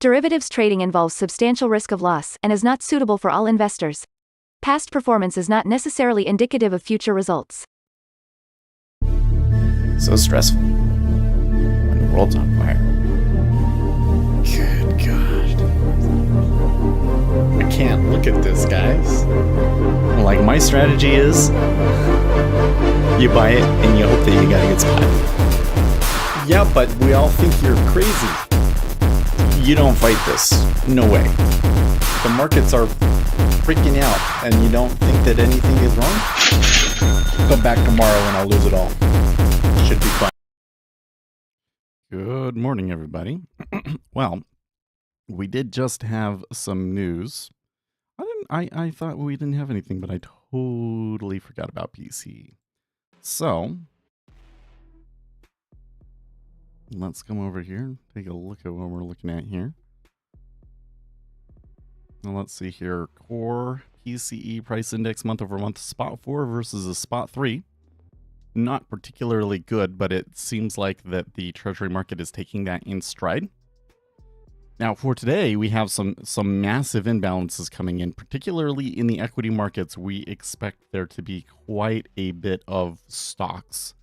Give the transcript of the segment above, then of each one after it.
Derivatives trading involves substantial risk of loss and is not suitable for all investors. Past performance is not necessarily indicative of future results. So stressful when the world's on fire. Good God. I can't look at this, guys. Like, my strategy is you buy it and you hope that you got a good spot. Yeah, but we all think you're crazy. You don't fight this. No way. The markets are freaking out and you don't think that anything is wrong? Come back tomorrow and I'll lose it all. Should be fun. Good morning, everybody. Well, we did just have some news. I thought we didn't have anything, but I totally forgot about PC. So let's come over here, take a look at what we're looking at here. Now let's see here. Core PCE price index month over month, spot 4 versus a spot 3. Not particularly good, but it seems like that the treasury market is taking that in stride. Now for today, we have some massive imbalances coming in, particularly in the equity markets. We expect there to be quite a bit of stocks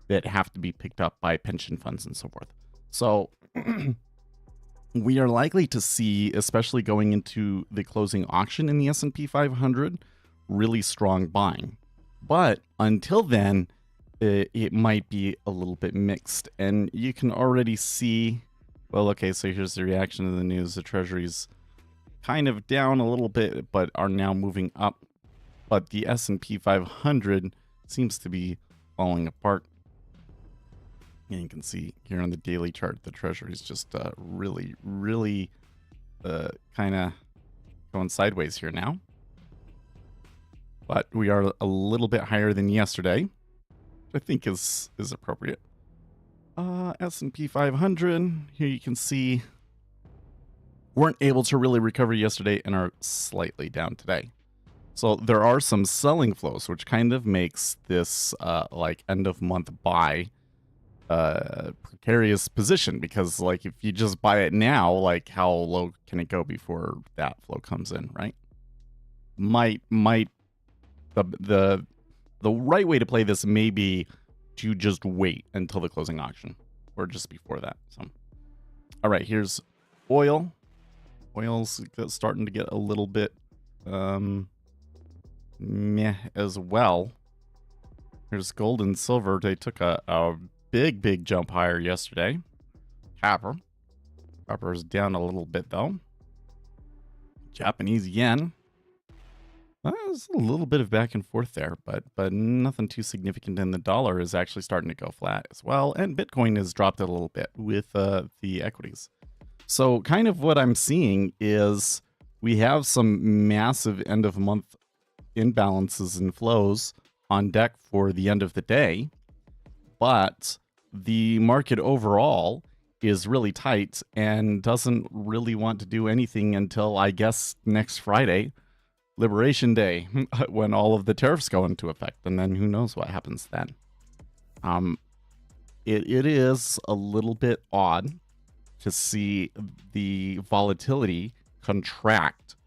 that have to be picked up by pension funds and so forth. So we are likely to see, especially going into the closing auction in the S&P 500, really strong buying. But until then, it might be a little bit mixed. And you can already see, well, okay, so here's the reaction to the news. The Treasury's kind of down a little bit, but are now moving up. But the S&P 500 seems to be falling apart. And you can see here on the daily chart, the Treasury's just really kind of going sideways here now. But we are a little bit higher than yesterday, which I think is appropriate. S&P 500, here you can see, weren't able to really recover yesterday and are slightly down today. So there are some selling flows, which kind of makes this like end of month buy precarious position, because like if you just buy it now, like how low can it go before that flow comes in, right? The right way to play this may be to just wait until the closing auction or just before that. So all right, here's oil. Oil's starting to get a little bit meh as well. Here's gold and silver. They took a big jump higher yesterday. Copper is down a little bit though. Japanese yen, there's a little bit of back and forth there, but nothing too significant. And the dollar is actually starting to go flat as well, and Bitcoin has dropped a little bit with the equities. So kind of what I'm seeing is we have some massive end of month imbalances and flows on deck for the end of the day, but the market overall is really tight and doesn't really want to do anything until, I guess, next Friday, Liberation Day, when all of the tariffs go into effect, and then who knows what happens then. It is a little bit odd to see the volatility contract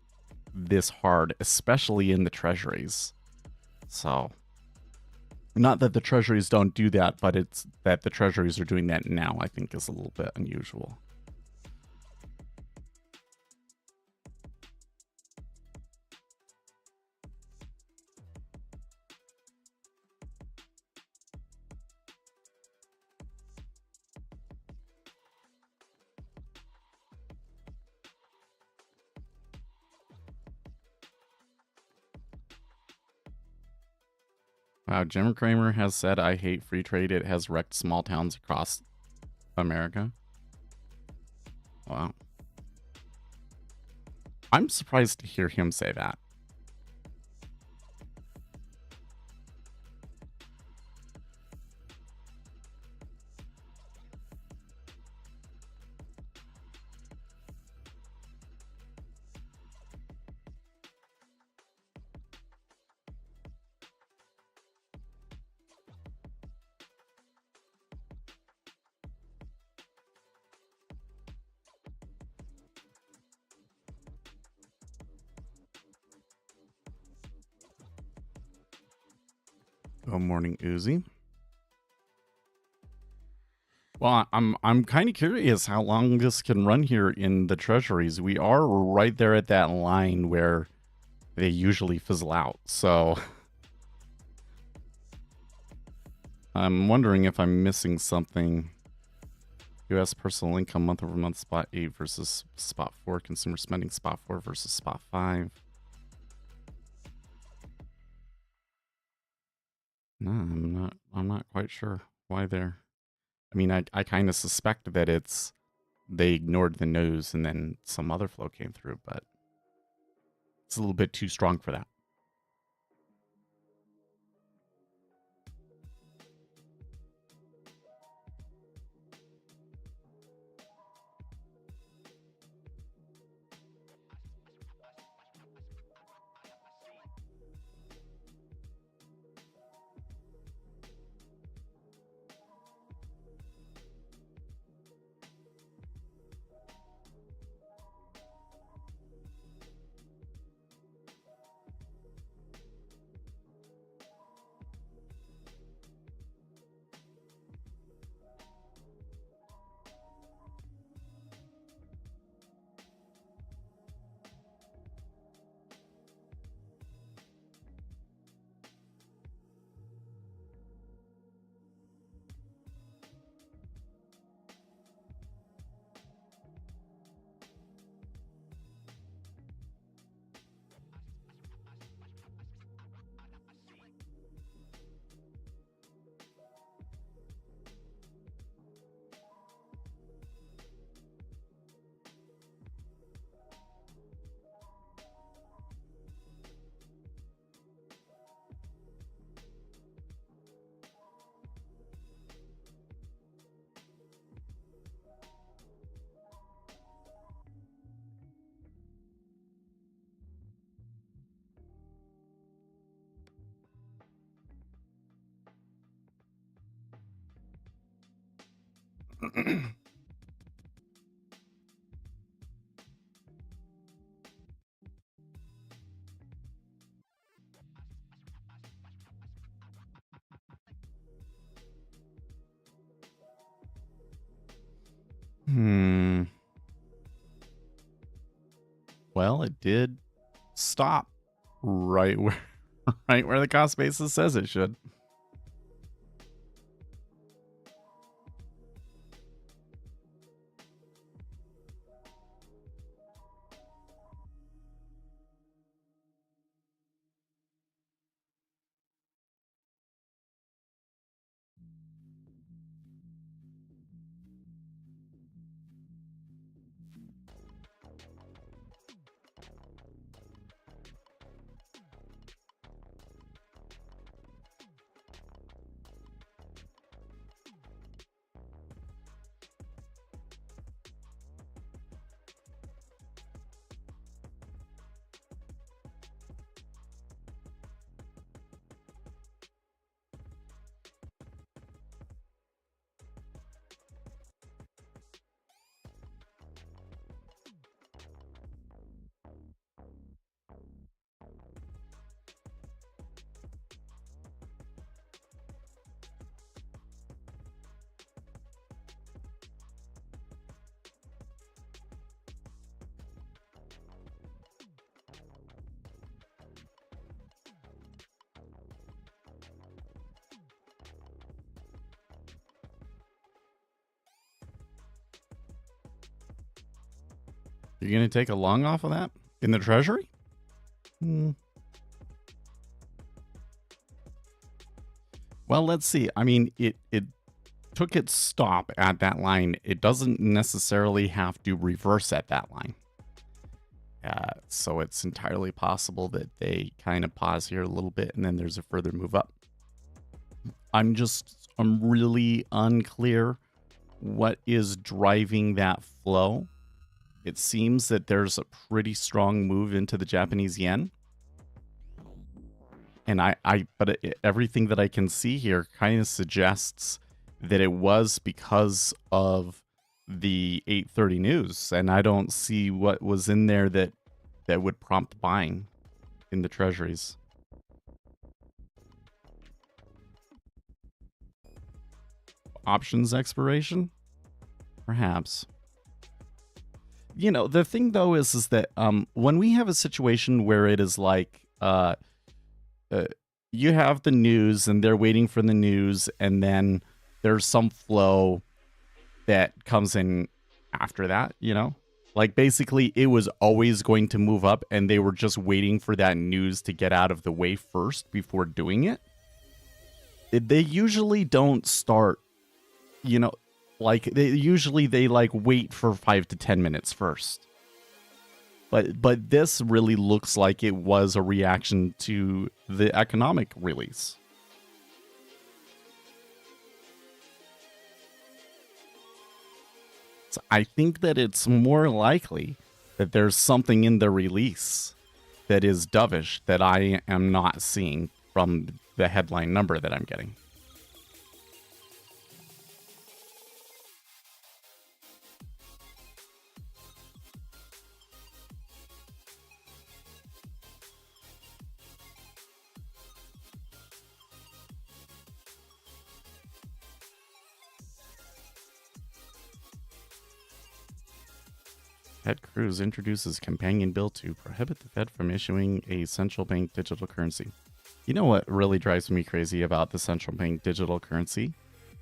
this hard, especially in the treasuries. So not that the treasuries don't do that, but it's that the treasuries are doing that now, I think, is a little bit unusual. Wow, Jim Cramer has said, "I hate free trade. It has wrecked small towns across America." Wow. I'm surprised to hear him say that. Good morning, Uzi. Well, I'm kind of curious how long this can run here in the treasuries. We are right there at that line where they usually fizzle out. So I'm wondering if I'm missing something. U.S. personal income month over month spot 8 versus spot 4. Consumer spending spot 4 versus spot 5. No, I'm not quite sure why they're. I mean, I kind of suspect that they ignored the nose and then some other flow came through, but it's a little bit too strong for that. Well, it did stop right where right where the cost basis says it should. You're going to take a long off of that in the treasury? Well, let's see. I mean, it took its stop at that line. It doesn't necessarily have to reverse at that line. So it's entirely possible that they kind of pause here a little bit and then there's a further move up. I'm really unclear what is driving that flow. It seems that there's a pretty strong move into the Japanese yen. And everything that I can see here kind of suggests that it was because of the 8:30 news, and I don't see what was in there that would prompt buying in the treasuries. options expiration? Perhaps. The thing though is that when we have a situation where it is like you have the news and they're waiting for the news, and then there's some flow that comes in after that, like basically it was always going to move up and they were just waiting for that news to get out of the way first before doing it. They usually don't start, like they like wait for 5 to 10 minutes first. But this really looks like it was a reaction to the economic release. So I think that it's more likely that there's something in the release that is dovish that I am not seeing from the headline number that I'm getting. Ted Cruz introduces companion bill to prohibit the Fed from issuing a central bank digital currency. You know what really drives me crazy about the central bank digital currency?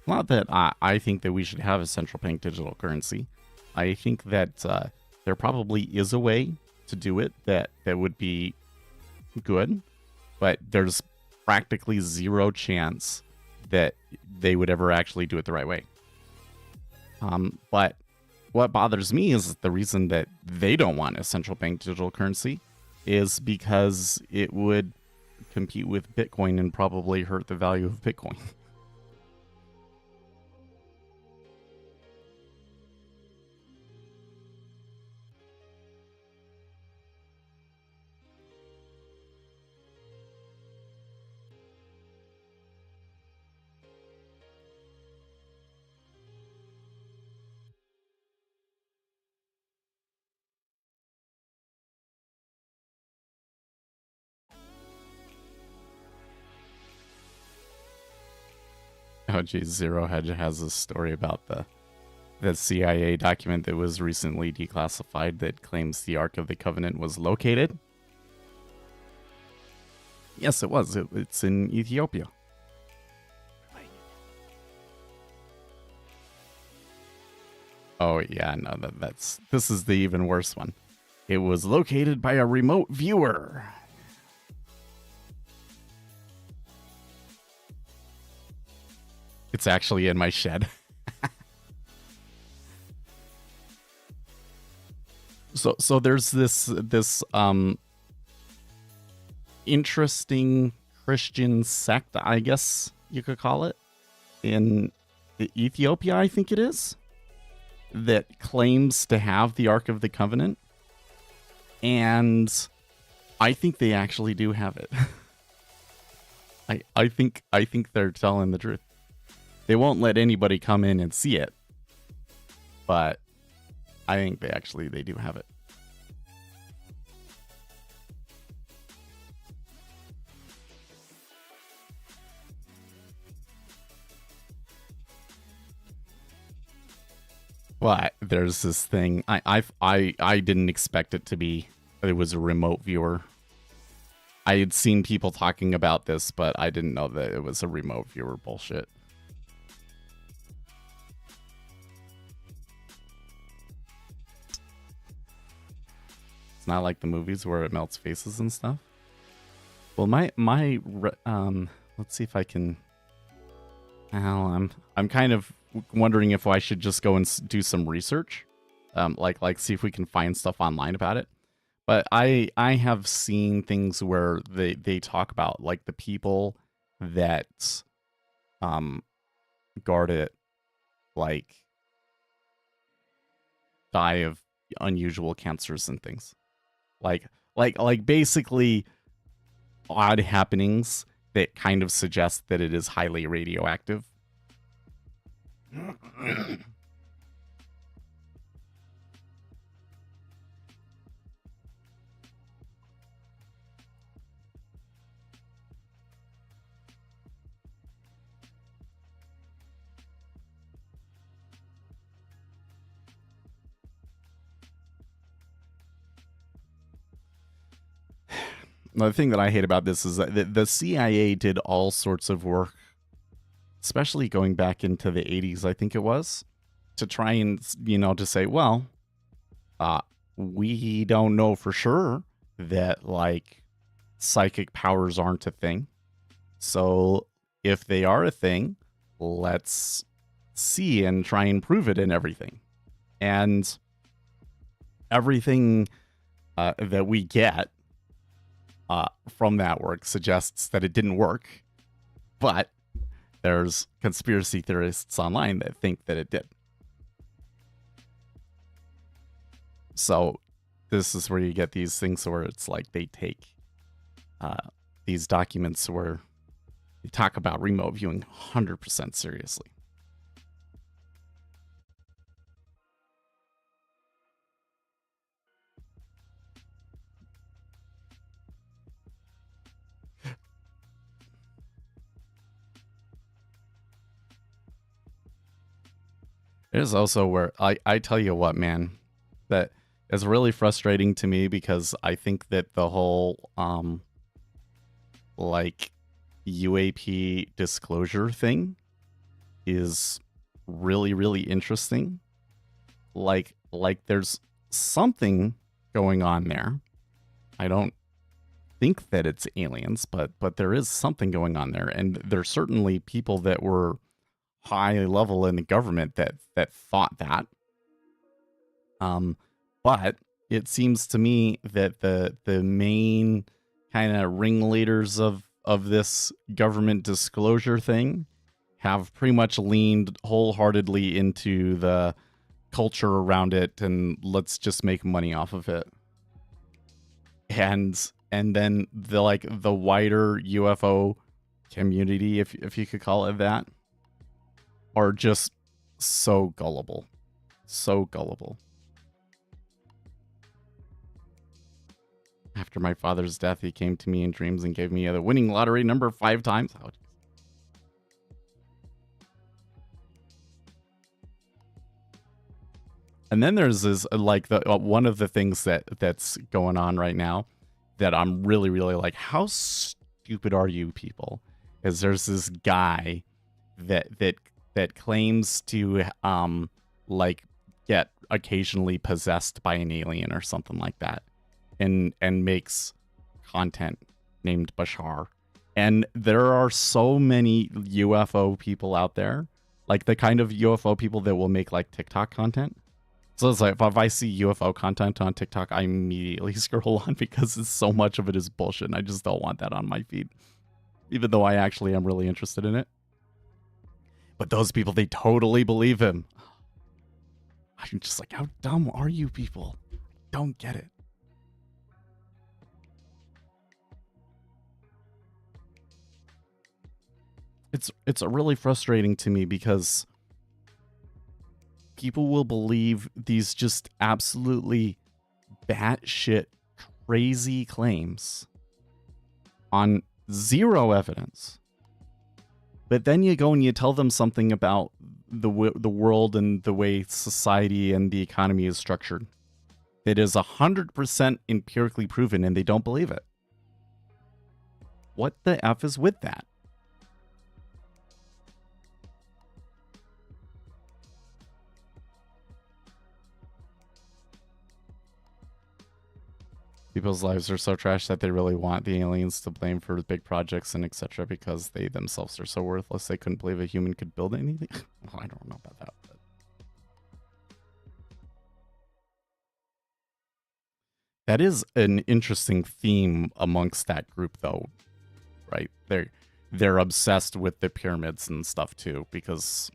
Not that I think that we should have a central bank digital currency. I think that there probably is a way to do it that would be good, but there's practically zero chance that they would ever actually do it the right way. But what bothers me is the reason that they don't want a central bank digital currency is because it would compete with Bitcoin and probably hurt the value of Bitcoin. Oh geez, Zero Hedge has a story about the CIA document that was recently declassified that claims the Ark of the Covenant was located. Yes, it was. It's in Ethiopia. Oh yeah, no, this is the even worse one. It was located by a remote viewer. It's actually in my shed. So there's this interesting Christian sect, I guess you could call it, in Ethiopia, I think it is, that claims to have the Ark of the Covenant, and I think they actually do have it. I think they're telling the truth. They won't let anybody come in and see it, but I think they do have it. Well, there's this thing. I didn't expect it to be. It was a remote viewer. I had seen people talking about this, but I didn't know that it was a remote viewer bullshit. It's not like the movies where it melts faces and stuff. Well, let's see if I can. Well, I'm kind of wondering if I should just go and do some research, like see if we can find stuff online about it. But I have seen things where they talk about like the people that guard it, like die of unusual cancers and things. Like basically odd happenings that kind of suggest that it is highly radioactive. The thing that I hate about this is that the CIA did all sorts of work, especially going back into the 80s, I think it was, to try and, to say, well, we don't know for sure that, like, psychic powers aren't a thing. So if they are a thing, let's see and try and prove it in everything. And everything that we get from that work suggests that it didn't work. But there's conspiracy theorists online that think that it did. So this is where you get these things where it's like they take these documents where they talk about remote viewing 100% seriously. It is also where I tell you what, man, that is really frustrating to me because I think that the whole like UAP disclosure thing is really, really interesting. Like there's something going on there. I don't think that it's aliens, but there is something going on there, and there's certainly people that were high level in the government that thought that. But it seems to me that the main kind of ringleaders of this government disclosure thing have pretty much leaned wholeheartedly into the culture around it and let's just make money off of it. And then the wider UFO community, if you could call it that, are just so gullible. So gullible. After my father's death, he came to me in dreams and gave me the winning lottery number 5 times. Oh, and then there's this, like, one of the things that's going on right now that I'm really, really like, how stupid are you people? Is there's this guy that claims to like get occasionally possessed by an alien or something like that, and makes content named Bashar. And there are so many UFO people out there, like the kind of UFO people that will make like TikTok content. So it's like, if I see UFO content on TikTok, I immediately scroll on because so much of it is bullshit. And I just don't want that on my feed, even though I actually am really interested in it. But those people, they totally believe him. I'm just like, how dumb are you people? Don't get it. It's really frustrating to me because people will believe these just absolutely batshit crazy claims on zero evidence. But then you go and you tell them something about the world and the way society and the economy is structured that is 100% empirically proven, and they don't believe it. What the F is with that? People's lives are so trash that they really want the aliens to blame for big projects and etc. because they themselves are so worthless they couldn't believe a human could build anything. Well, I don't know about that. But that is an interesting theme amongst that group, though, right? They're obsessed with the pyramids and stuff too, because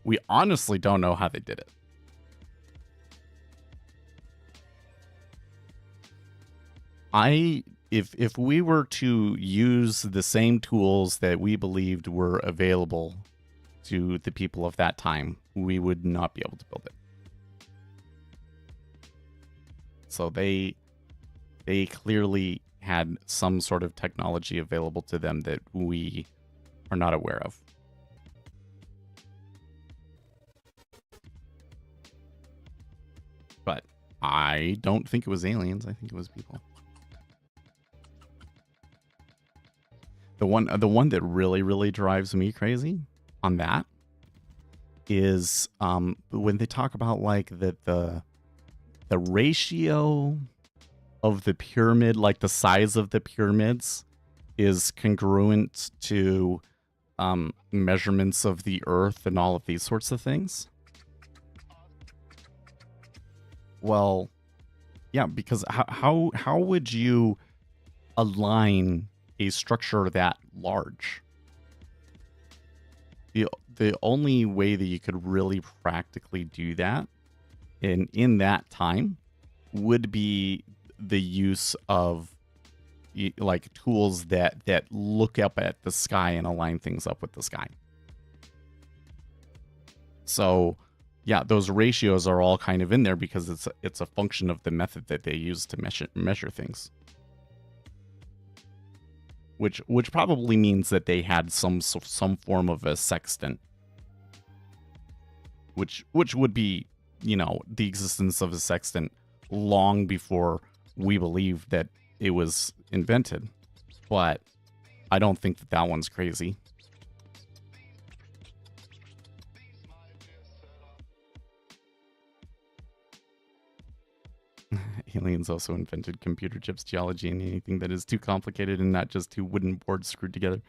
we honestly don't know how they did it. If we were to use the same tools that we believed were available to the people of that time, we would not be able to build it. So they clearly had some sort of technology available to them that we are not aware of. But I don't think it was aliens. I think it was people. the one that really drives me crazy on that is when they talk about like the ratio of the pyramid, like the size of the pyramids, is congruent to measurements of the earth and all of these sorts of things. Well, yeah, because how would you align a structure that large? The only way that you could really practically do that in that time would be the use of like tools that look up at the sky and align things up with the sky. So yeah, those ratios are all kind of in there because it's a function of the method that they use to measure things. Which probably means that they had some form of a sextant, which would be, you know, the existence of a sextant long before we believe that it was invented. But I don't think that one's crazy. Aliens also invented computer chips, geology, and anything that is too complicated and not just two wooden boards screwed together.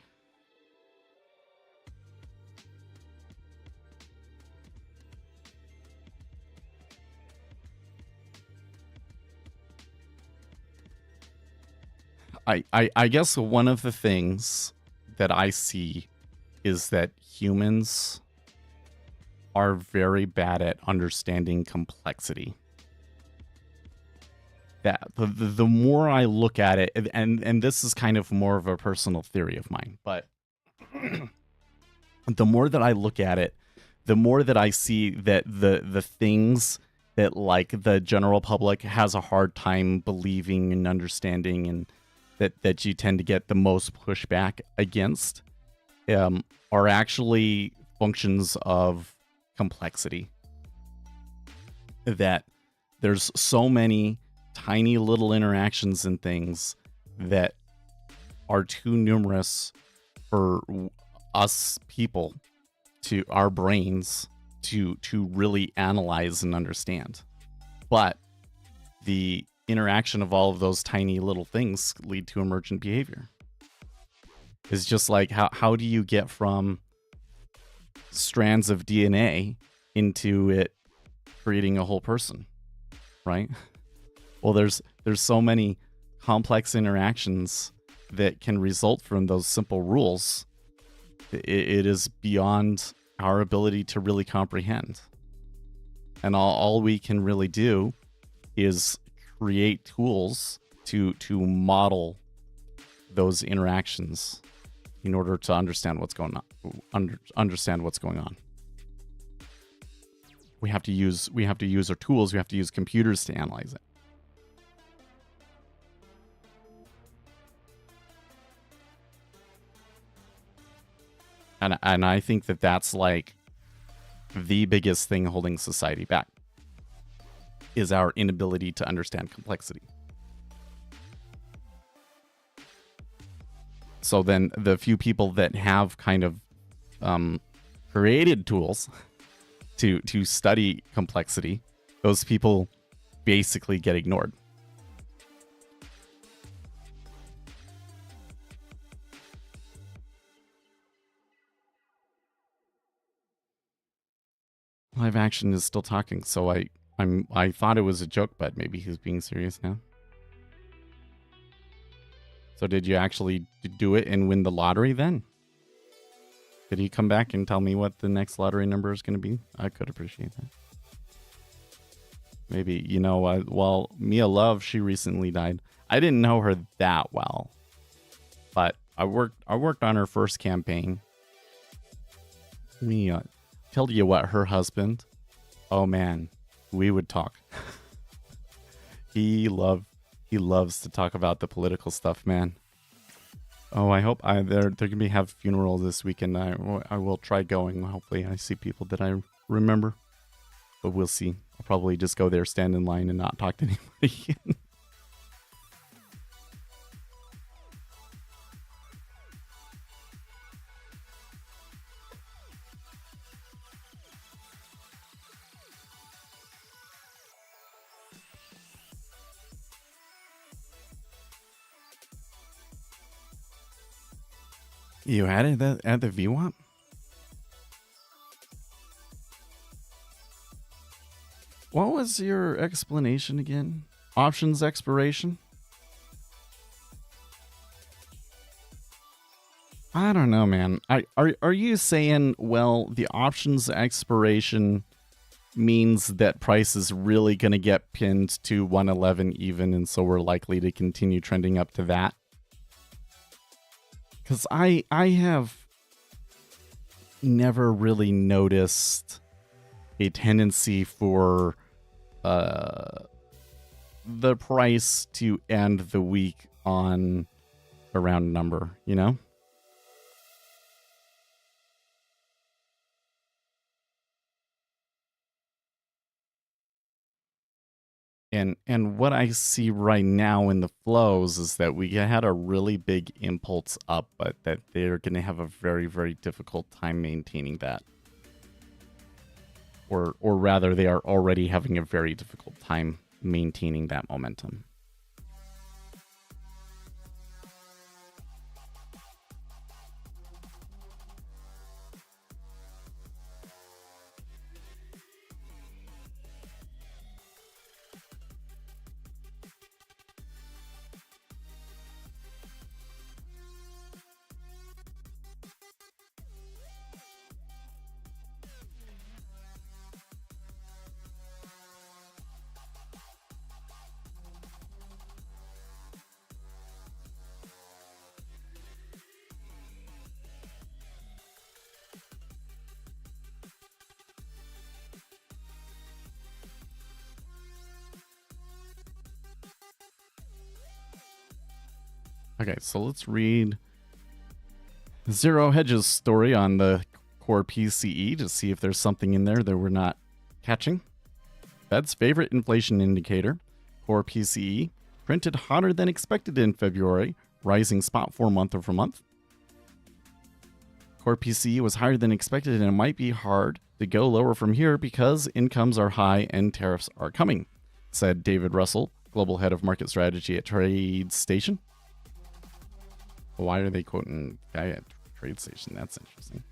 I guess one of the things that I see is that humans are very bad at understanding complexity. That the more I look at it, and this is kind of more of a personal theory of mine, but the more that I look at it, the more that I see that the things that like the general public has a hard time believing and understanding, and that you tend to get the most pushback against, are actually functions of complexity. That there's so many tiny little interactions and things that are too numerous for us people, to our brains, to really analyze and understand. But the interaction of all of those tiny little things lead to emergent behavior. It's just like how do you get from strands of DNA into it creating a whole person, right? Well, there's so many complex interactions that can result from those simple rules. It is beyond our ability to really comprehend. And all we can really do is create tools to model those interactions in order to understand what's going on. Understand what's going on. We have to use our tools. We have to use computers to analyze it. And I think that that's like the biggest thing holding society back, is our inability to understand complexity. So then the few people that have kind of created tools to study complexity, those people basically get ignored. Live action is still talking, so I thought it was a joke, but maybe he's being serious now. So did you actually do it and win the lottery then? Did he come back and tell me what the next lottery number is going to be? I could appreciate that. Maybe, you know, well, Mia Love, she recently died. I didn't know her that well, but I worked on her first campaign. Mia, tell you what, her husband, oh man, we would talk. He loves to talk about the political stuff, man. Oh, I hope they're gonna have a funeral this weekend. I will try going. Hopefully, I see people that I remember, but we'll see. I'll probably just go there, stand in line, and not talk to anybody again. You had it at the VWAP? What was your explanation again? Options expiration? I don't know, man. Are you saying, well, the options expiration means that price is really going to get pinned to 111 even, and so we're likely to continue trending up to that? Because I have never really noticed a tendency for the price to end the week on a round number, you know? And what I see right now in the flows is that we had a really big impulse up, but that they're going to have a very, very difficult time maintaining that. Or rather, they are already having a very difficult time maintaining that momentum. Okay, so let's read Zero Hedge's story on the core PCE to see if there's something in there that we're not catching. Fed's favorite inflation indicator, core PCE, printed hotter than expected in February, rising spot 4 month over month. Core PCE was higher than expected, and it might be hard to go lower from here because incomes are high and tariffs are coming, said David Russell, global head of market strategy at TradeStation. Why are they quoting guy at TradeStation? That's interesting.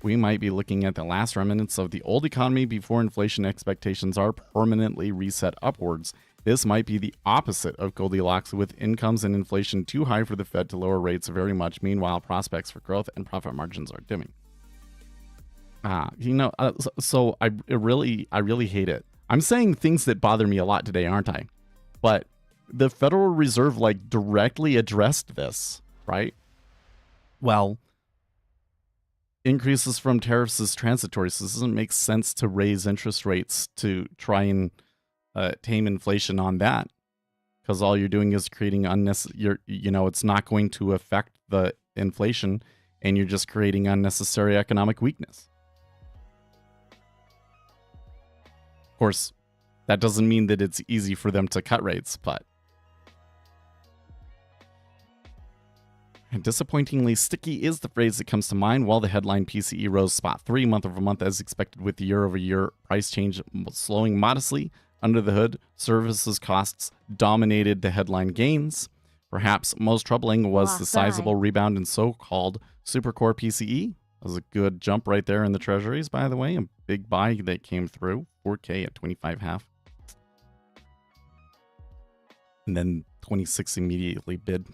We might be looking at the last remnants of the old economy before inflation expectations are permanently reset upwards. This might be the opposite of Goldilocks, with incomes and inflation too high for the Fed to lower rates very much. Meanwhile, prospects for growth and profit margins are dimming. So I really hate it. I'm saying things that bother me a lot today, aren't I? But the Federal Reserve directly addressed this, right? Well, increases from tariffs is transitory, so it doesn't make sense to raise interest rates to try and tame inflation on that, because all you're doing is creating unnecessary. It's not going to affect the inflation, and you're just creating unnecessary economic weakness. Of course, that doesn't mean that it's easy for them to cut rates, but disappointingly sticky is the phrase that comes to mind. While the headline PCE rose spot 3 month over month as expected, with the year-over-year price change slowing modestly, under the hood, services costs dominated the headline gains. Perhaps most troubling was the sizable rebound in so-called supercore PCE. That was a good jump right there in the treasuries, by the way. A big buy that came through, 4K at 25.5. And then 26 immediately bid.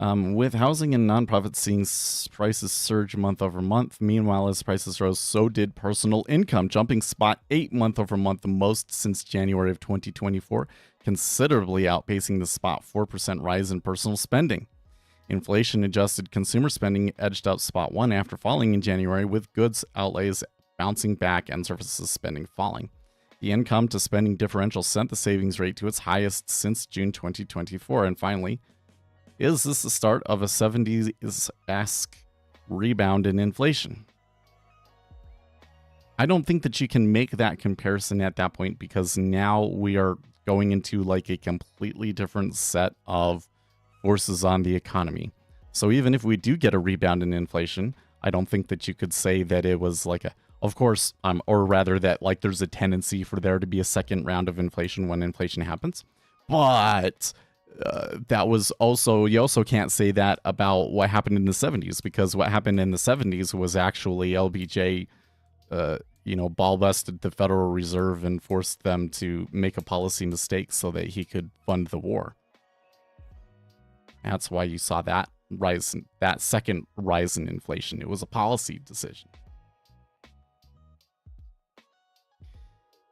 With housing and nonprofits seeing prices surge month over month. Meanwhile, as prices rose, so did personal income, jumping spot 8 month over month, the most since January of 2024, considerably outpacing the spot 4% rise in personal spending. Inflation-adjusted consumer spending edged out spot 1 after falling in January, with goods outlays bouncing back and services spending falling. The income to spending differential sent the savings rate to its highest since June 2024. And finally, is this the start of a 70s-esque rebound in inflation? I don't think that you can make that comparison at that point, because now we are going into a completely different set of forces on the economy. So even if we do get a rebound in inflation, I don't think that you could say that it was of course, or rather that there's a tendency for there to be a second round of inflation when inflation happens. But that was also, you also can't say that about what happened in the 70s, because what happened in the 70s was actually LBJ, ball busted the Federal Reserve and forced them to make a policy mistake so that he could fund the war. That's why you saw that rise, that second rise in inflation. It was a policy decision.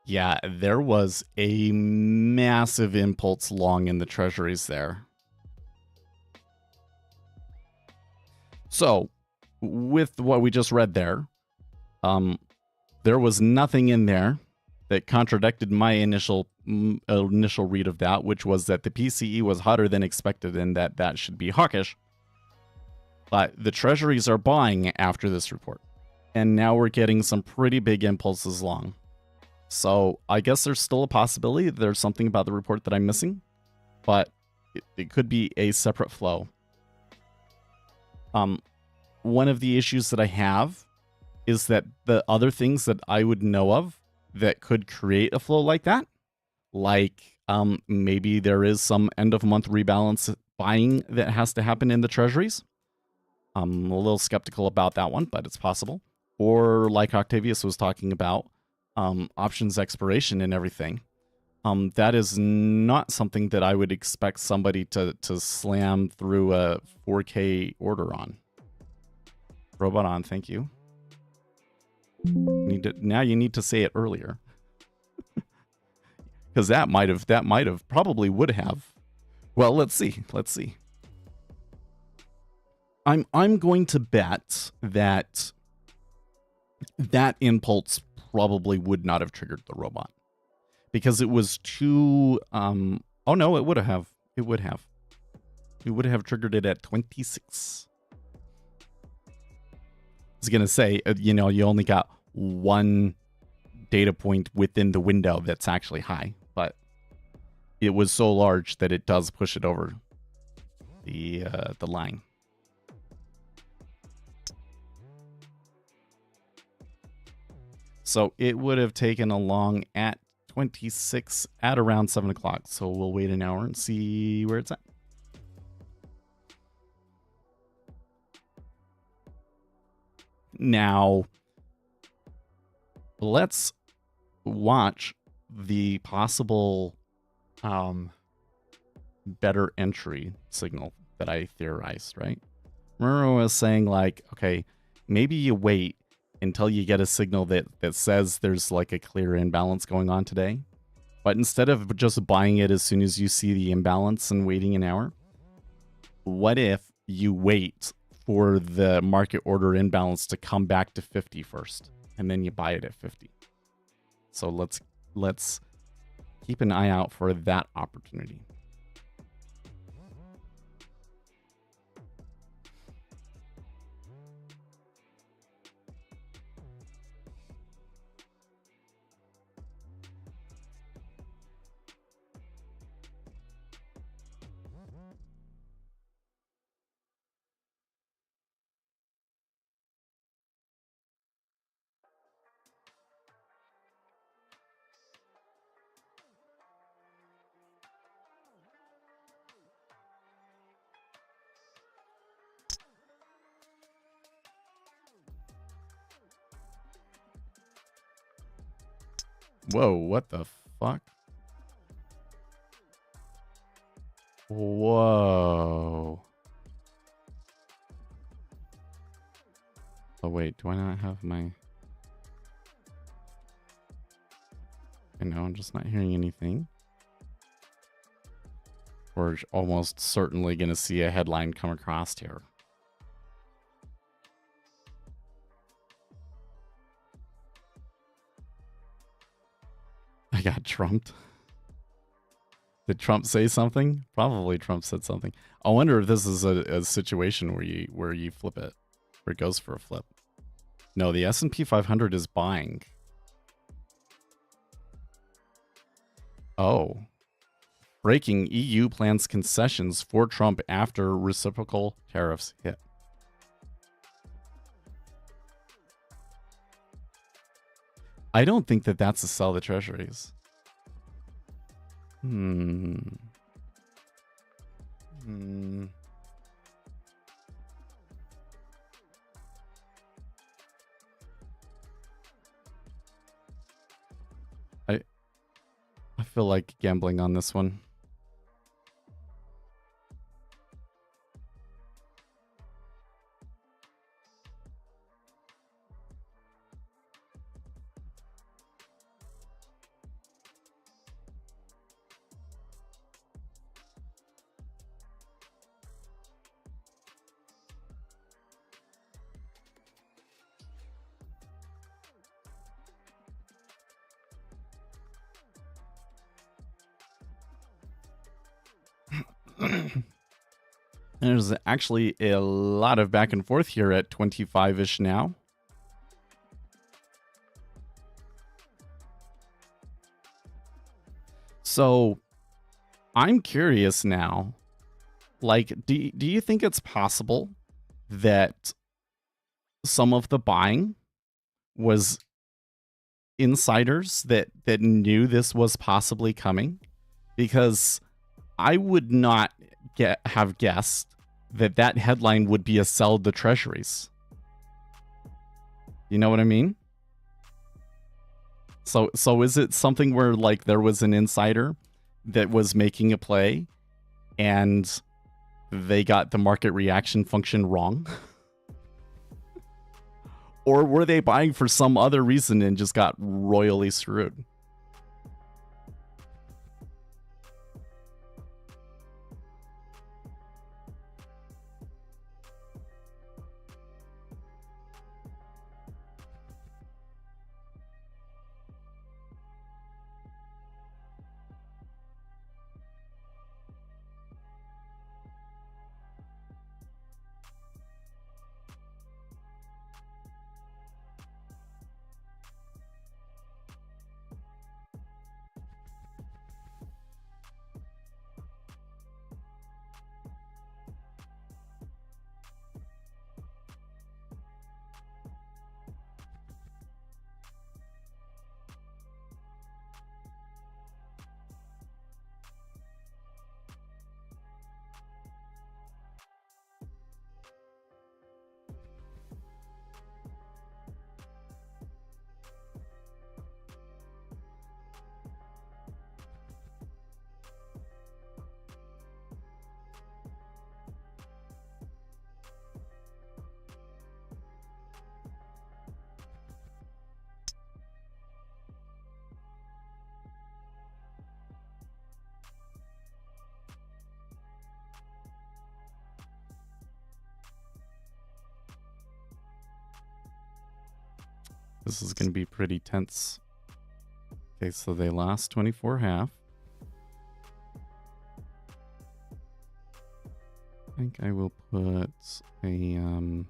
Yeah, there was a massive impulse long in the treasuries there. So, with what we just read there, there was nothing in there that contradicted my initial read of that, which was that the PCE was hotter than expected and that should be hawkish. But the treasuries are buying after this report. And now we're getting some pretty big impulses long. So I guess there's still a possibility that there's something about the report that I'm missing, but it could be a separate flow. One of the issues that I have is that the other things that I would know of that could create a flow like that, like maybe there is some end of month rebalance buying that has to happen in the treasuries. I'm a little skeptical about that one, but it's possible. Or like Octavius was talking about, options expiration and everything. That is not something that I would expect somebody to slam through a 4K order on. Robot on, thank you. Now you need to say it earlier. Because that might have, probably would have. Well, let's see. I'm going to bet that impulse probably would not have triggered the robot, because it was too oh no, it would have triggered it at 26. I was gonna say, you only got one data point within the window that's actually high, but it was so large that it does push it over the line. So it would have taken along at 26 at around 7 o'clock. So we'll wait an hour and see where it's at. Now, let's watch the possible better entry signal that I theorized, right? Remember I was saying, like, okay, maybe you wait until you get a signal that says there's like a clear imbalance going on today. But instead of just buying it as soon as you see the imbalance and waiting an hour, what if you wait for the market order imbalance to come back to 50 first, and then you buy it at 50? So let's keep an eye out for that opportunity. Whoa, what the fuck? Whoa. Oh, wait, do I not have my... I know, I'm just not hearing anything. We're almost certainly going to see a headline come across here. I got trumped. Did Trump say something? Probably Trump said something. I wonder if this is a situation where you flip it, where it goes for a flip. No, the S&P 500 is buying. Oh. Breaking: EU plans concessions for Trump after reciprocal tariffs hit. I don't think that that's to sell the treasuries. Hmm. I feel like gambling on this one. There's actually a lot of back and forth here at 25-ish now. So I'm curious now, like, do you think it's possible that some of the buying was insiders that knew this was possibly coming? Because I would not have guessed that headline would be a sell the treasuries. You know what I mean? So is it something where like there was an insider that was making a play and they got the market reaction function wrong? Or were they buying for some other reason and just got royally screwed? This is going to be pretty tense. Okay, so they lost 24.5. I think I will put a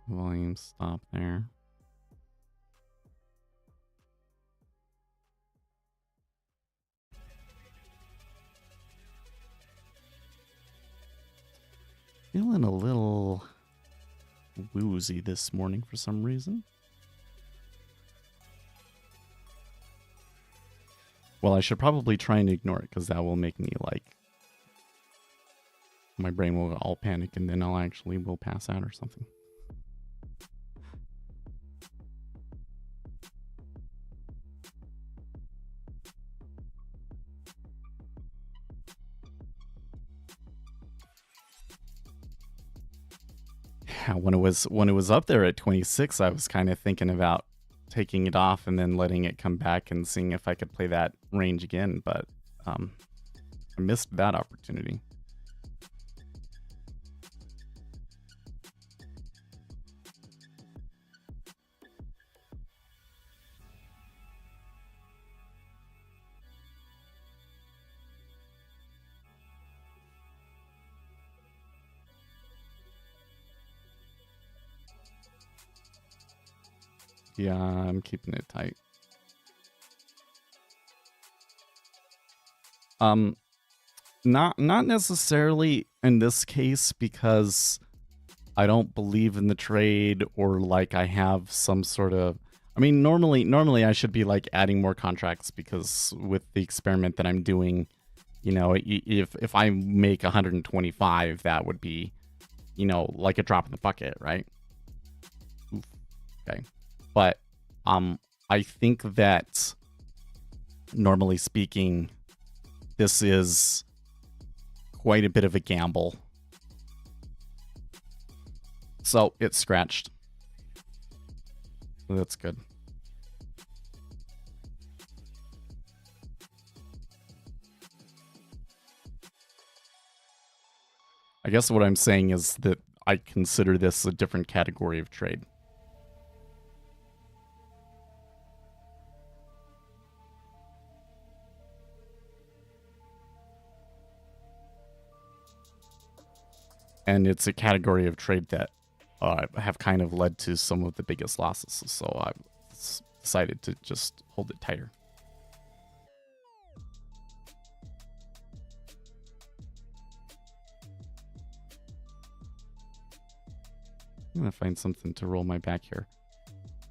volume stop there. Feeling a little woozy this morning for some reason. Well, I should probably try and ignore it because that will make me like my brain will all panic and then I'll actually will pass out or something. When it was up there at 26, I was kind of thinking about taking it off and then letting it come back and seeing if I could play that range again, but I missed that opportunity. Yeah, I'm keeping it tight. Not necessarily in this case because I don't believe in the trade or like I have some sort of, I mean, normally I should be like adding more contracts because with the experiment that I'm doing, You know, if I make 125, that would be, you know, like a drop in the bucket, right? Oof. Okay. But I think that normally speaking, this is quite a bit of a gamble. So it's scratched. That's good. I guess what I'm saying is that I consider this a different category of trade. And it's a category of trade that have kind of led to some of the biggest losses. So I've decided to just hold it tighter. I'm going to find something to roll my back here.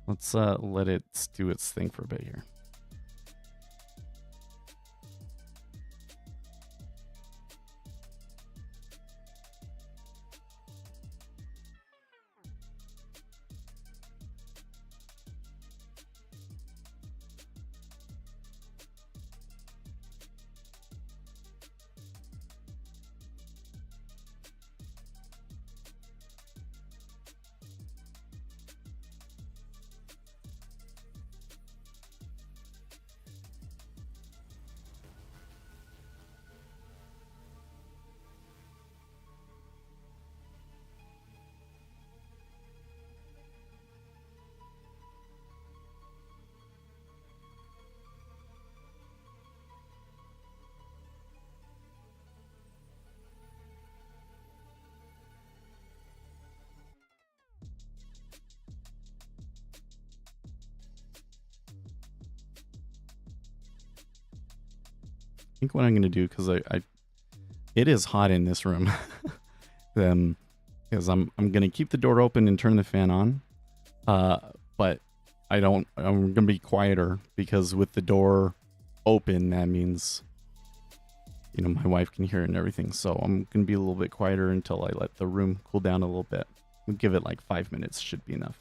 Let's let it do its thing for a bit here. I think what I'm going to do, because it is hot in this room, because I'm going to keep the door open and turn the fan on, but I'm going to be quieter, because with the door open, that means, you know, my wife can hear it and everything. So I'm going to be a little bit quieter until I let the room cool down a little bit. We'll give it like 5 minutes, should be enough.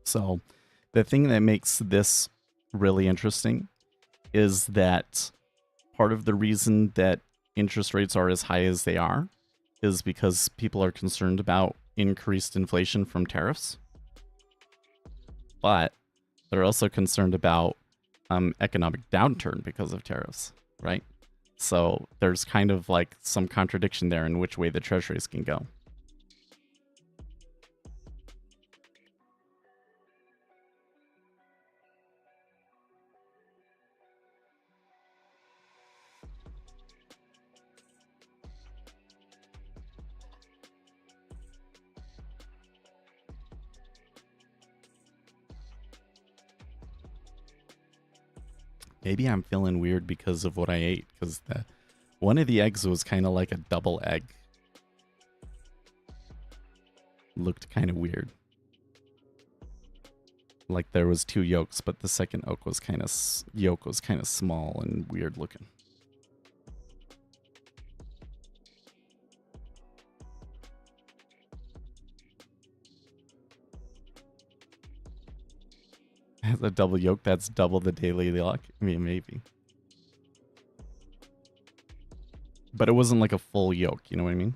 So the thing that makes this really interesting is that part of the reason that interest rates are as high as they are is because people are concerned about increased inflation from tariffs. But they're also concerned about economic downturn because of tariffs, right? So there's kind of like some contradiction there in which way the treasuries can go. Maybe I'm feeling weird because of what I ate, because one of the eggs was kind of like a double egg. Looked kind of weird. Like there was 2 yolks, but the second yolk was kind of small and weird looking. As a double yolk, that's double the daily luck. I mean, maybe. But it wasn't like a full yolk, you know what I mean?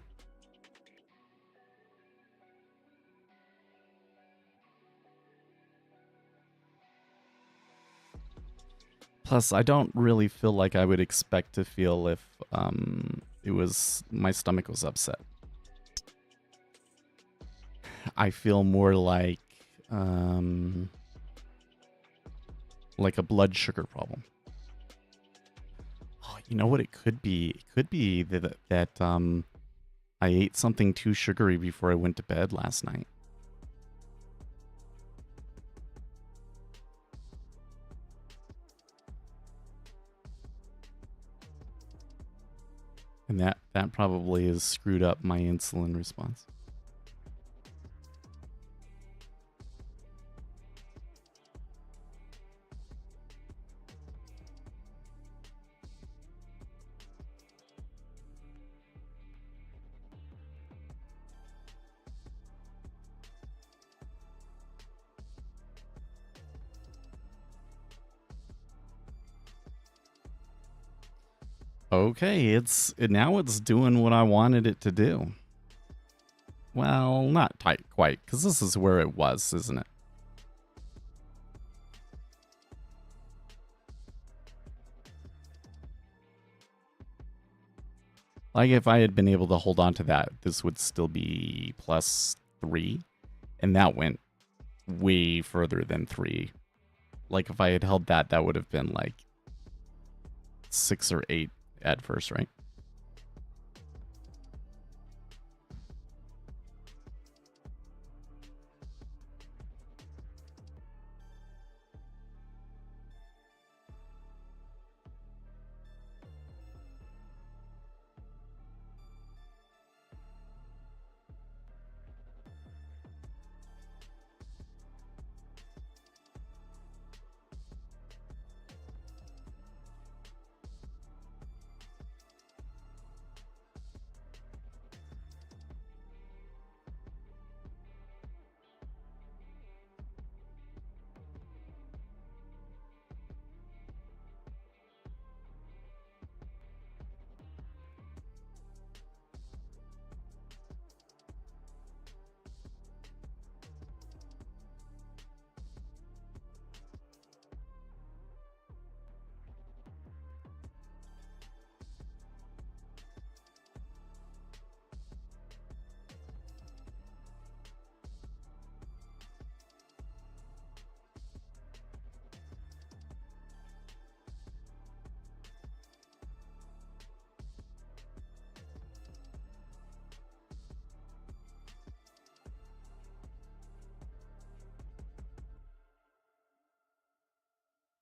Plus, I don't really feel like I would expect to feel if my stomach was upset. I feel more like a blood sugar problem. Oh, you know what it could be? It could be that I ate something too sugary before I went to bed last night. And that probably has screwed up my insulin response. Okay, now it's doing what I wanted it to do. Well, not quite, because this is where it was, isn't it? Like, if I had been able to hold on to that, this would still be +3, and that went way further than 3. Like, if I had held that, that would have been like 6 or 8 at first, right?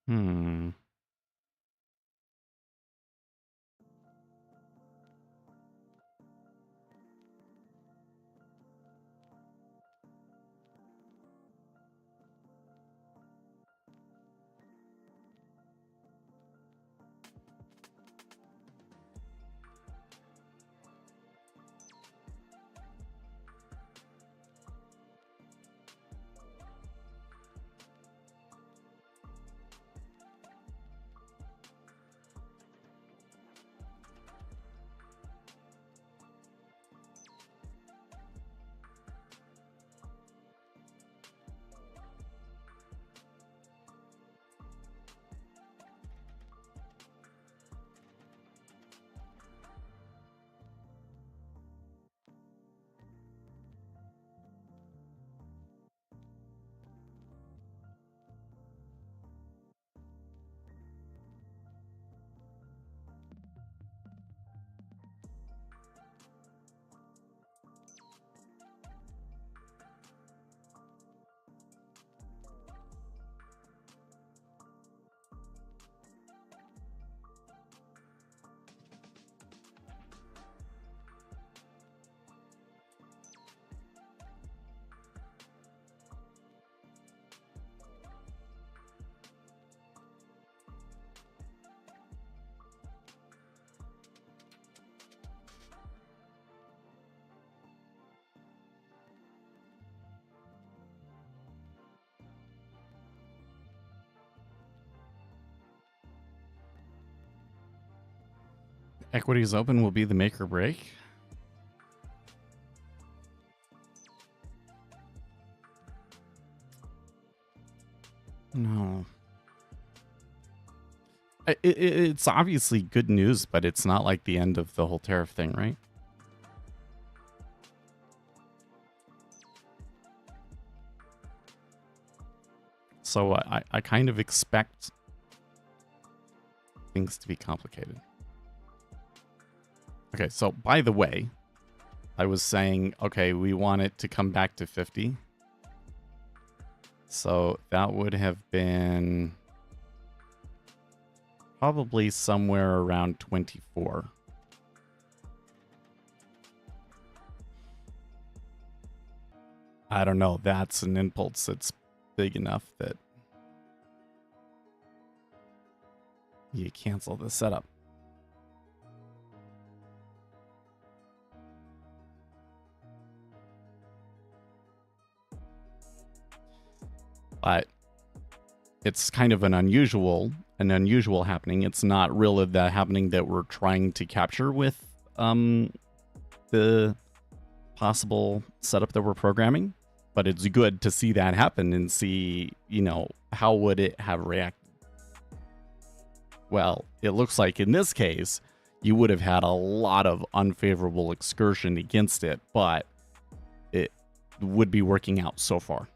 Hmm. Equities open will be the make or break. No. It's obviously good news, but it's not like the end of the whole tariff thing, right? So I kind of expect things to be complicated. Okay, so by the way, I was saying, okay, we want it to come back to 50. So that would have been probably somewhere around 24. I don't know. That's an impulse that's big enough that you cancel the setup. But it's kind of an unusual happening. It's not really the happening that we're trying to capture with the possible setup that we're programming. But it's good to see that happen and see, you know, how would it have reacted? Well, it looks like in this case, you would have had a lot of unfavorable excursion against it, but it would be working out so far.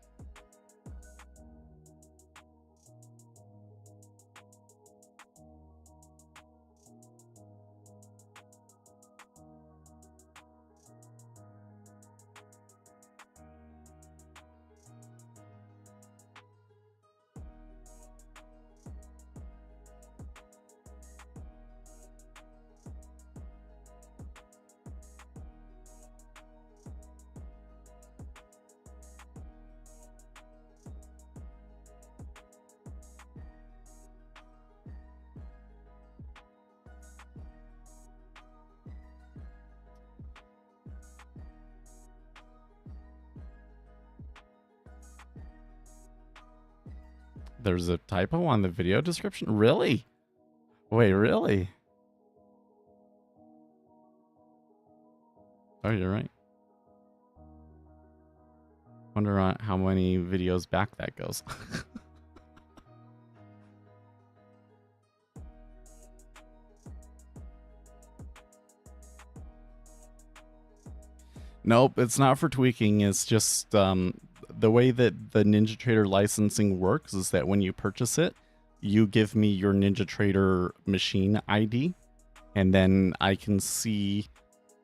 There's a typo on the video description? Really? Wait, really? Oh, you're right. Wonder how many videos back that goes. Nope, it's not for tweaking. It's just the way that the NinjaTrader licensing works is that when you purchase it, you give me your NinjaTrader machine ID, and then I can see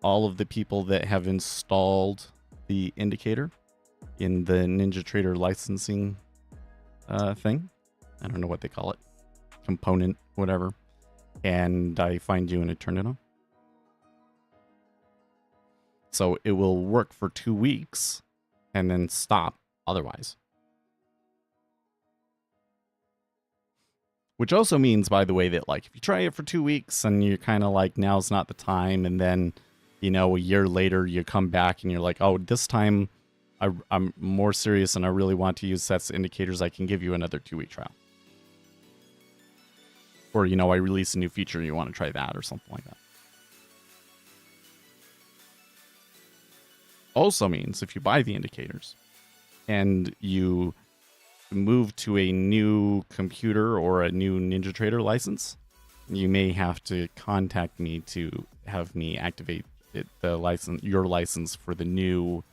all of the people that have installed the indicator in the NinjaTrader licensing thing. I don't know what they call it. Component, whatever. And I find you and I turn it on. So it will work for 2 weeks and then stop otherwise. Which also means, by the way, that like if you try it for 2 weeks and you're kind of like, now's not the time, and then, you know, a year later you come back and you're like, oh, this time I'm more serious and I really want to use sets indicators, I can give you another 2-week trial. Or, you know, I release a new feature and you want to try that or something like that. Also means if you buy the indicators and you move to a new computer or a new NinjaTrader license, you may have to contact me to have me activate your license for the new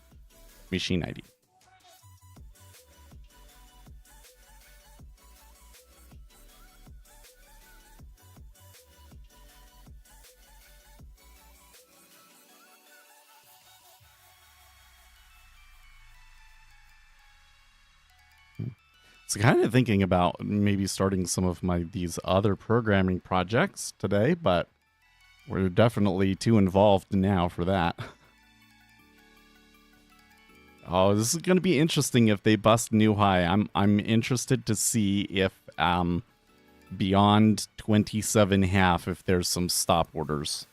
machine ID. So kind of thinking about maybe starting some of these other programming projects today, but we're definitely too involved now for that. Oh, this is going to be interesting if they bust new high. I'm interested to see if beyond 27.5 if there's some stop orders.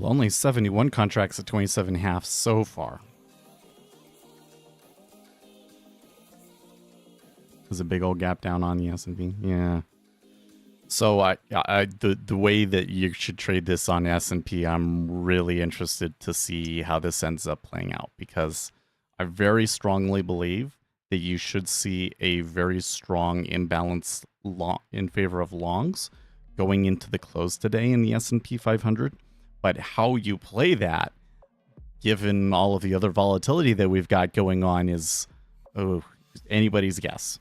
Well, only 71 contracts at 27.5 so far. There's a big old gap down on the S&P. Yeah. So the way that you should trade this on S&P, I'm really interested to see how this ends up playing out, because I very strongly believe that you should see a very strong imbalance in favor of longs going into the close today in the S&P 500. But how you play that, given all of the other volatility that we've got going on, is anybody's guess.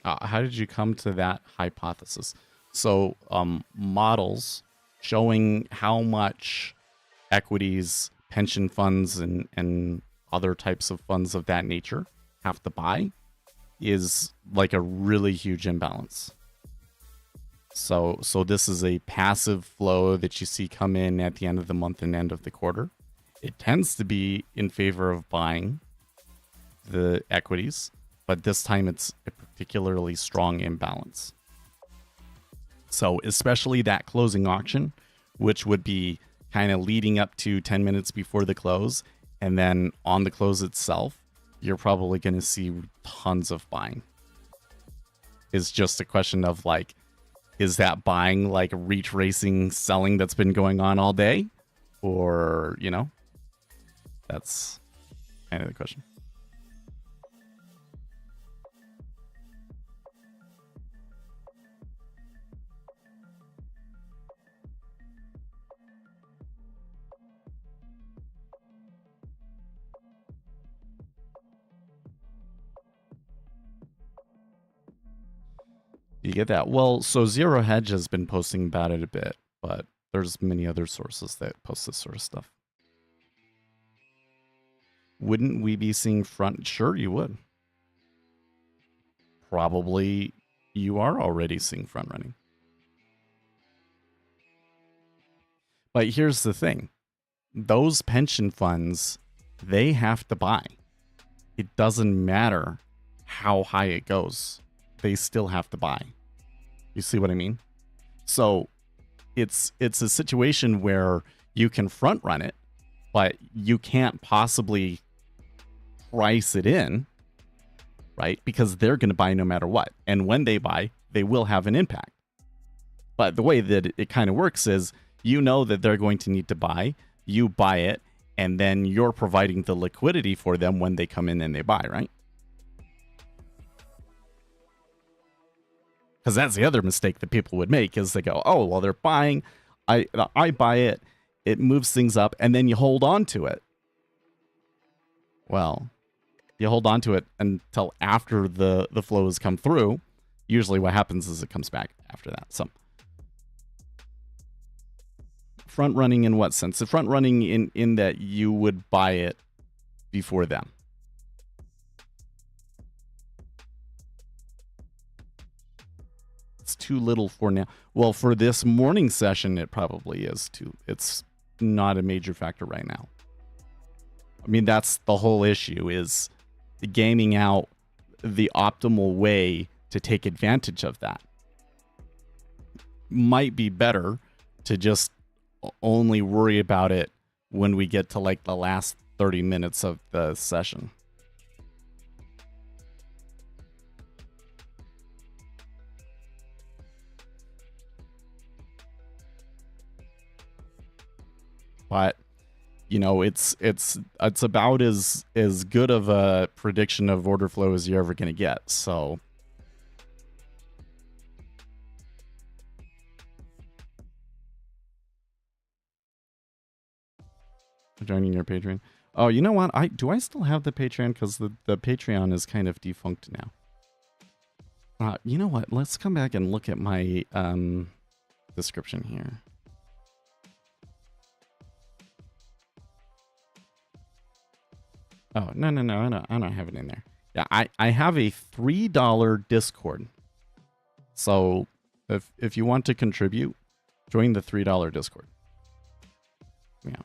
How did you come to that hypothesis? So models showing how much equities, pension funds, and other types of funds of that nature have to buy is like a really huge imbalance. So this is a passive flow that you see come in at the end of the month and end of the quarter. It tends to be in favor of buying the equities, but this time it's a particularly strong imbalance. So especially that closing auction, which would be kind of leading up to 10 minutes before the close, and then on the close itself, you're probably going to see tons of buying. It's just a question of like, is that buying like retracing selling that's been going on all day? Or, you know, that's kind of the question. You get that? Well, so Zero Hedge has been posting about it a bit, but there's many other sources that post this sort of stuff. Wouldn't we be seeing front? Sure, you would. Probably you are already seeing front running. But here's the thing. Those pension funds, they have to buy. It doesn't matter how high it goes. They still have to buy. You see what I mean? So it's a situation where you can front run it, but you can't possibly price it in, right? Because they're going to buy no matter what. And when they buy, they will have an impact. But the way that it kind of works is, you know that they're going to need to buy, you buy it, and then you're providing the liquidity for them when they come in and they buy, right? Because that's the other mistake that people would make, is they go, oh, well, they're buying, I buy it, it moves things up, and then you hold on to it. Well, you hold on to it until after the flow has come through. Usually what happens is it comes back after that. So front running in what sense? The front running in that you would buy it before them. It's too little for now. Well, for this morning session, it probably is too. It's not a major factor right now. I mean, that's the whole issue, is gaming out the optimal way to take advantage of that. Might be better to just only worry about it when we get to like the last 30 minutes of the session. But you know, it's about as good of a prediction of order flow as you're ever going to get. So joining your Patreon. Oh, you know what? I still have the Patreon, because the Patreon is kind of defunct now. You know what? Let's come back and look at my description here. Oh, no, I don't have it in there. Yeah, I have a $3 Discord. So if you want to contribute, join the $3 Discord. Yeah.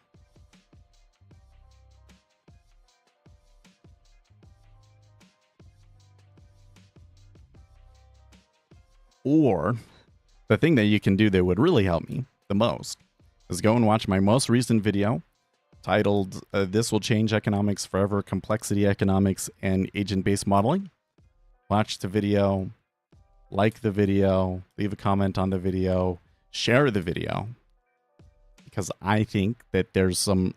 Or the thing that you can do that would really help me the most is go and watch my most recent video titled This Will Change Economics Forever, Complexity Economics and Agent-Based Modeling. Watch the video, like the video, leave a comment on the video, share the video, because I think that there's some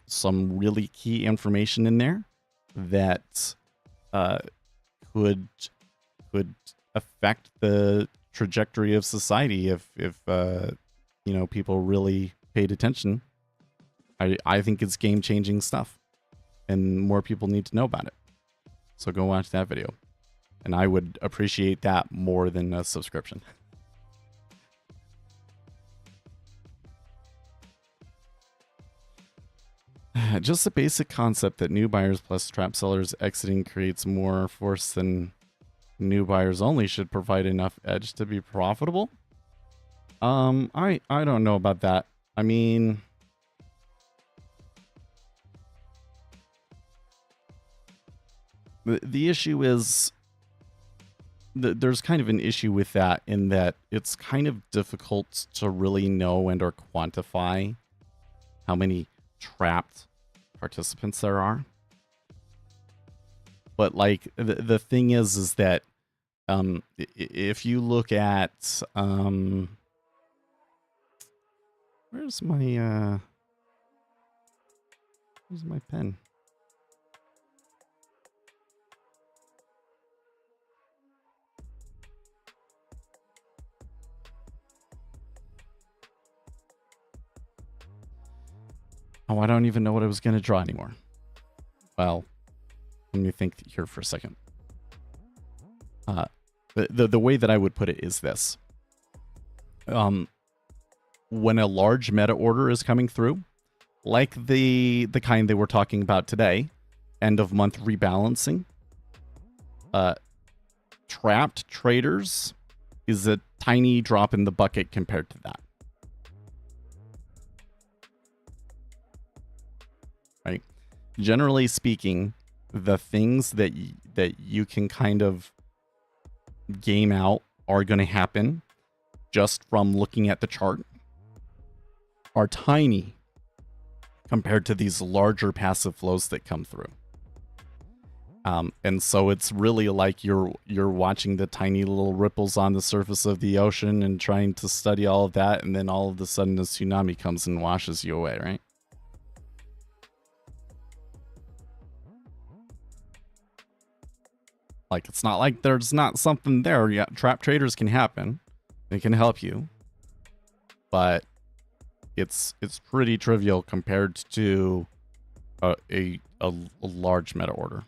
really key information in there that could affect the trajectory of society if you know, people really paid attention. I think it's game-changing stuff, and more people need to know about it. So go watch that video, and I would appreciate that more than a subscription. Just the basic concept that new buyers plus trap sellers exiting creates more force than new buyers only should provide enough edge to be profitable. I don't know about that. I mean, the issue is there's kind of an issue with that, in that it's kind of difficult to really know and or quantify how many trapped participants there are. But like the thing is that if you look at where's my pen? Oh, I don't even know what I was going to draw anymore. Well, let me think here for a second. The way that I would put it is this. When a large meta order is coming through, like the kind they were talking about today, end of month rebalancing, trapped traders is a tiny drop in the bucket compared to that. Right? Generally speaking, the things that you can kind of game out are going to happen just from looking at the chart are tiny compared to these larger passive flows that come through. And so it's really like you're watching the tiny little ripples on the surface of the ocean and trying to study all of that, and then all of a sudden a tsunami comes and washes you away, right? Like, it's not like there's not something there. Yeah, trap traders can happen. They can help you. But it's pretty trivial compared to a large meta order.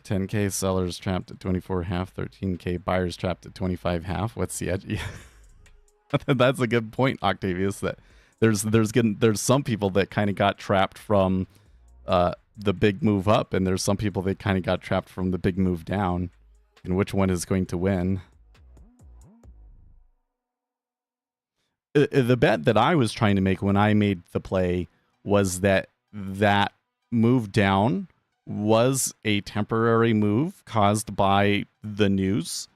$10K sellers trapped at 24.5, $13K buyers trapped at 25.5. What's the edge? That's a good point, Octavius. That there's some people that kind of got trapped from the big move up, and there's some people that kind of got trapped from the big move down. And which one is going to win? The bet that I was trying to make when I made the play was that move down was a temporary move caused by the news.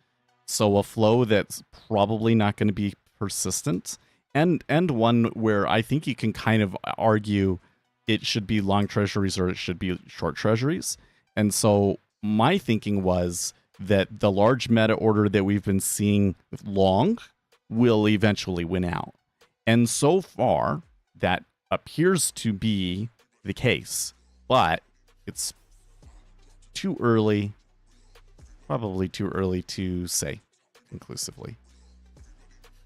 So a flow that's probably not going to be persistent, and one where I think you can kind of argue it should be long treasuries or it should be short treasuries. And so my thinking was that the large meta order that we've been seeing long will eventually win out. And so far, that appears to be the case. But it's too early probably too early to say conclusively.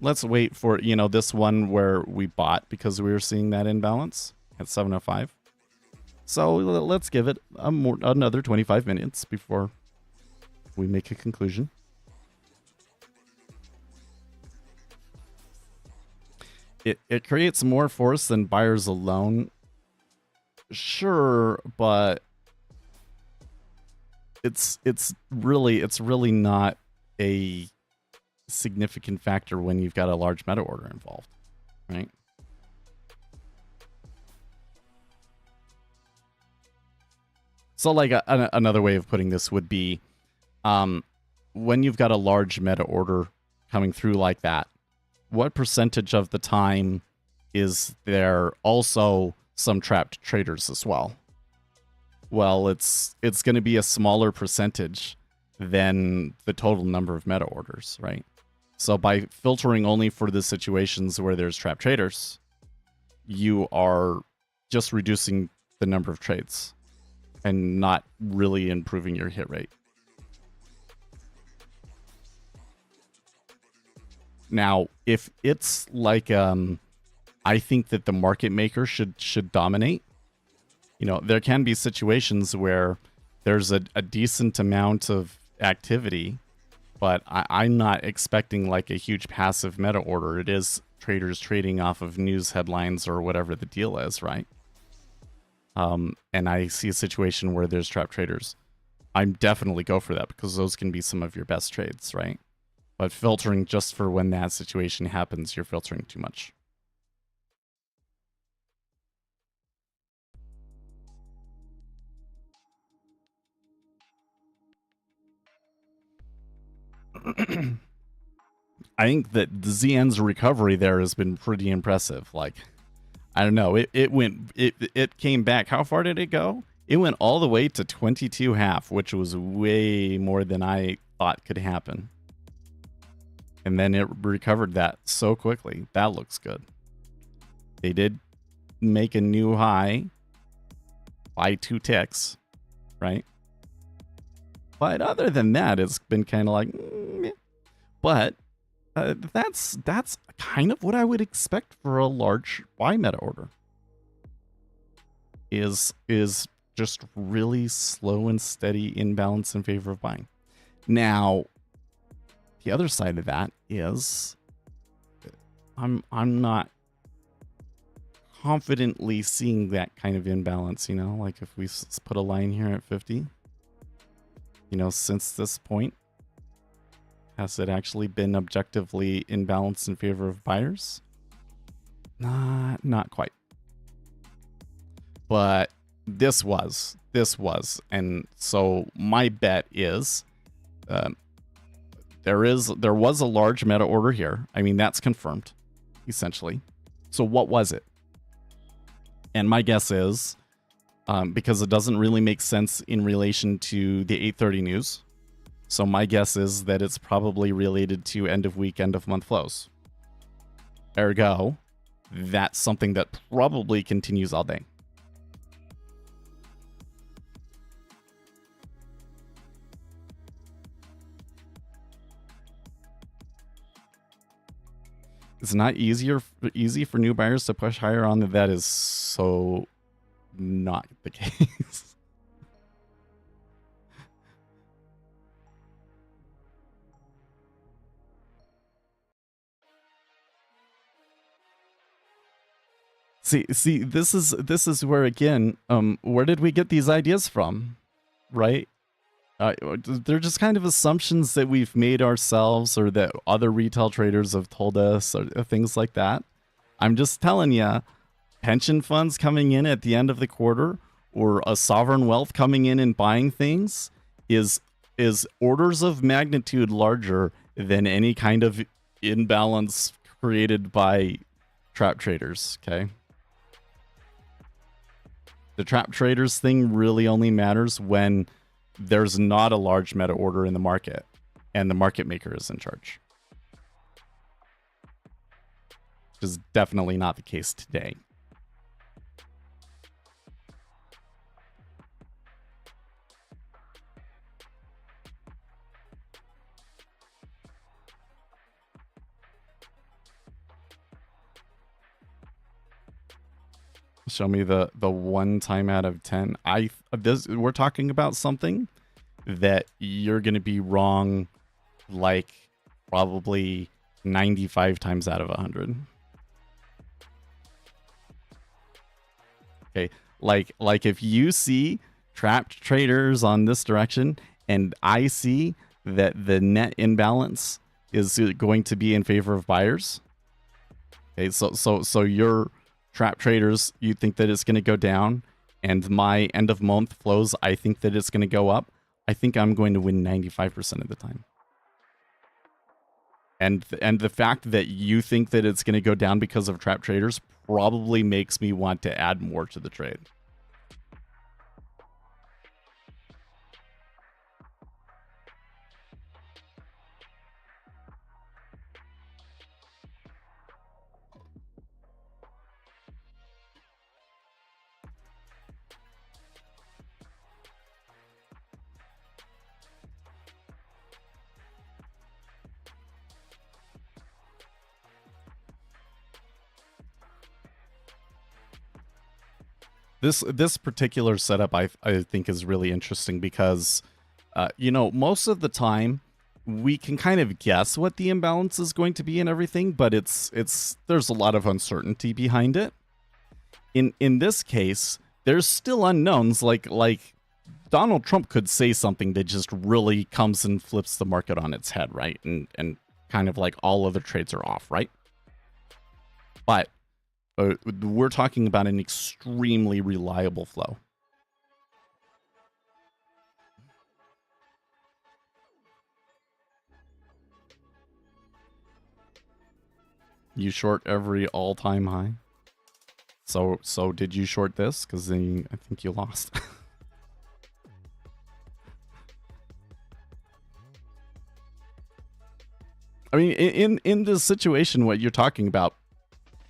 Let's wait for, this one where we bought because we were seeing that imbalance at 7:05. So let's give it another 25 minutes before we make a conclusion. It creates more force than buyers alone. Sure, but it's really not a significant factor when you've got a large meta order involved, right? So like another way of putting this would be when you've got a large meta order coming through like that, what percentage of the time is there also some trapped traders as well? Well, it's going to be a smaller percentage than the total number of meta orders, right? So by filtering only for the situations where there's trapped traders, you are just reducing the number of trades and not really improving your hit rate. Now, if it's like, I think that the market maker should dominate. There can be situations where there's a decent amount of activity, but I'm not expecting like a huge passive meta order. It is traders trading off of news headlines or whatever the deal is, right? And I see a situation where there's trapped traders. I'm definitely go for that because those can be some of your best trades, right? But filtering just for when that situation happens, you're filtering too much. I think that the ZN's recovery there has been pretty impressive. Like, I don't know, it came back. How far did it go? It went all the way to 22.5, which was way more than I thought could happen. And then it recovered that so quickly. That looks good. They did make a new high by 2 ticks, right? But other than that, it's been kind of like, meh. But that's kind of what I would expect for a large buy meta order. Is just really slow and steady imbalance in favor of buying. Now, the other side of that is I'm not confidently seeing that kind of imbalance, like if we put a line here at 50, since this point, has it actually been objectively imbalanced in favor of buyers? Not quite. But this was, and so my bet is there was a large meta order here. I mean, that's confirmed, essentially. So what was it? And my guess is, because it doesn't really make sense in relation to the 8:30 news, so my guess is that it's probably related to end of week, end of month flows. Ergo, that's something that probably continues all day. It's not easy for new buyers to push higher on. That is so not the case. See, this is where, again, where did we get these ideas from, right? They're just kind of assumptions that we've made ourselves or that other retail traders have told us or things like that. I'm just telling you, pension funds coming in at the end of the quarter or a sovereign wealth coming in and buying things is orders of magnitude larger than any kind of imbalance created by trap traders, okay? The trap traders thing really only matters when there's not a large meta order in the market and the market maker is in charge. Which is definitely not the case today. Show me the one time out of 10. We're talking about something that you're going to be wrong like probably 95 times out of 100. Okay, like if you see trapped traders on this direction and I see that the net imbalance is going to be in favor of buyers. Okay, so your trap traders, you think that it's going to go down, and my end of month flows, I think that it's going to go up. I think I'm going to win 95% of the time. And the fact that you think that it's going to go down because of trap traders probably makes me want to add more to the trade. This particular setup I think is really interesting because, most of the time we can kind of guess what the imbalance is going to be and everything, but there's a lot of uncertainty behind it. In this case, there's still unknowns. Like Donald Trump could say something that just really comes and flips the market on its head, right? And kind of like all other trades are off, right? But we're talking about an extremely reliable flow. You short every all-time high. So did you short this? Because then I think you lost. I mean, in this situation, what you're talking about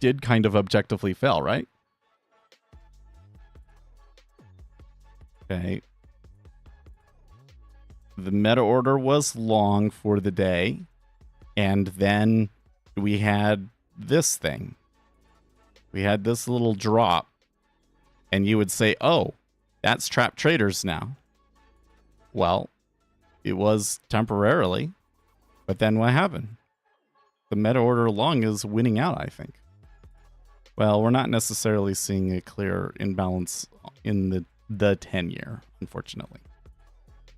did kind of objectively fail, right? Okay. The meta order was long for the day, and then we had this thing. We had this little drop, and you would say, oh, that's trap traders now. Well, it was temporarily, but then what happened? The meta order long is winning out, I think. Well, we're not necessarily seeing a clear imbalance in the 10-year, unfortunately.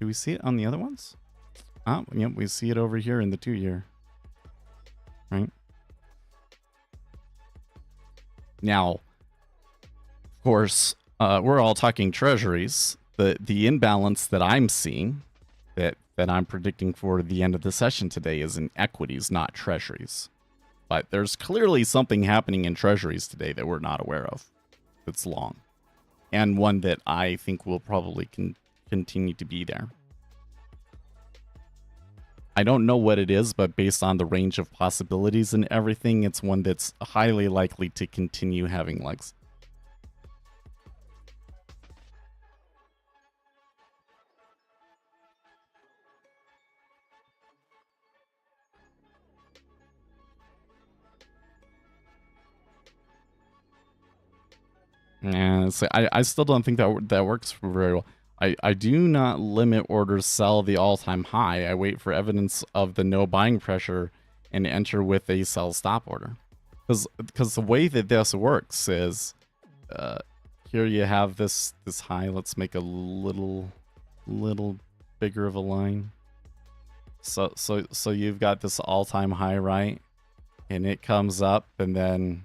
Do we see it on the other ones? Oh, yep, we see it over here in the 2-year. Right? Now, of course, we're all talking treasuries. The imbalance that I'm seeing, that I'm predicting for the end of the session today, is in equities, not treasuries. But there's clearly something happening in treasuries today that we're not aware of. That's long. And one that I think will probably continue to be there. I don't know what it is, but based on the range of possibilities and everything, it's one that's highly likely to continue having legs. And so I still don't think that works very well. I do not limit orders sell the all-time high. I wait for evidence of the no buying pressure and enter with a sell stop order. Because the way that this works is, here you have this high. Let's make a little bigger of a line. So you've got this all-time high, right? And it comes up and then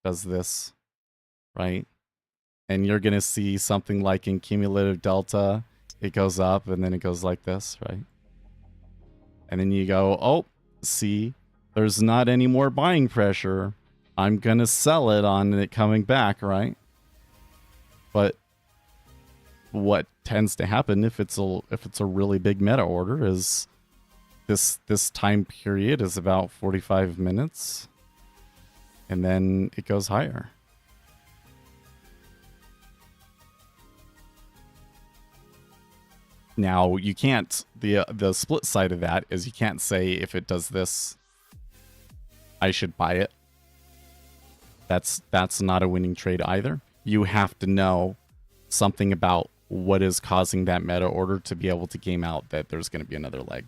does this. Right? And you're going to see something like in cumulative delta, it goes up and then it goes like this, right? And then you go, oh, see, there's not any more buying pressure. I'm going to sell it on it coming back, right? But what tends to happen if it's a really big meta order is this time period is about 45 minutes and then it goes higher. Now, you can't, the split side of that is you can't say if it does this, I should buy it. That's not a winning trade either. You have to know something about what is causing that meta order to be able to game out that there's going to be another leg.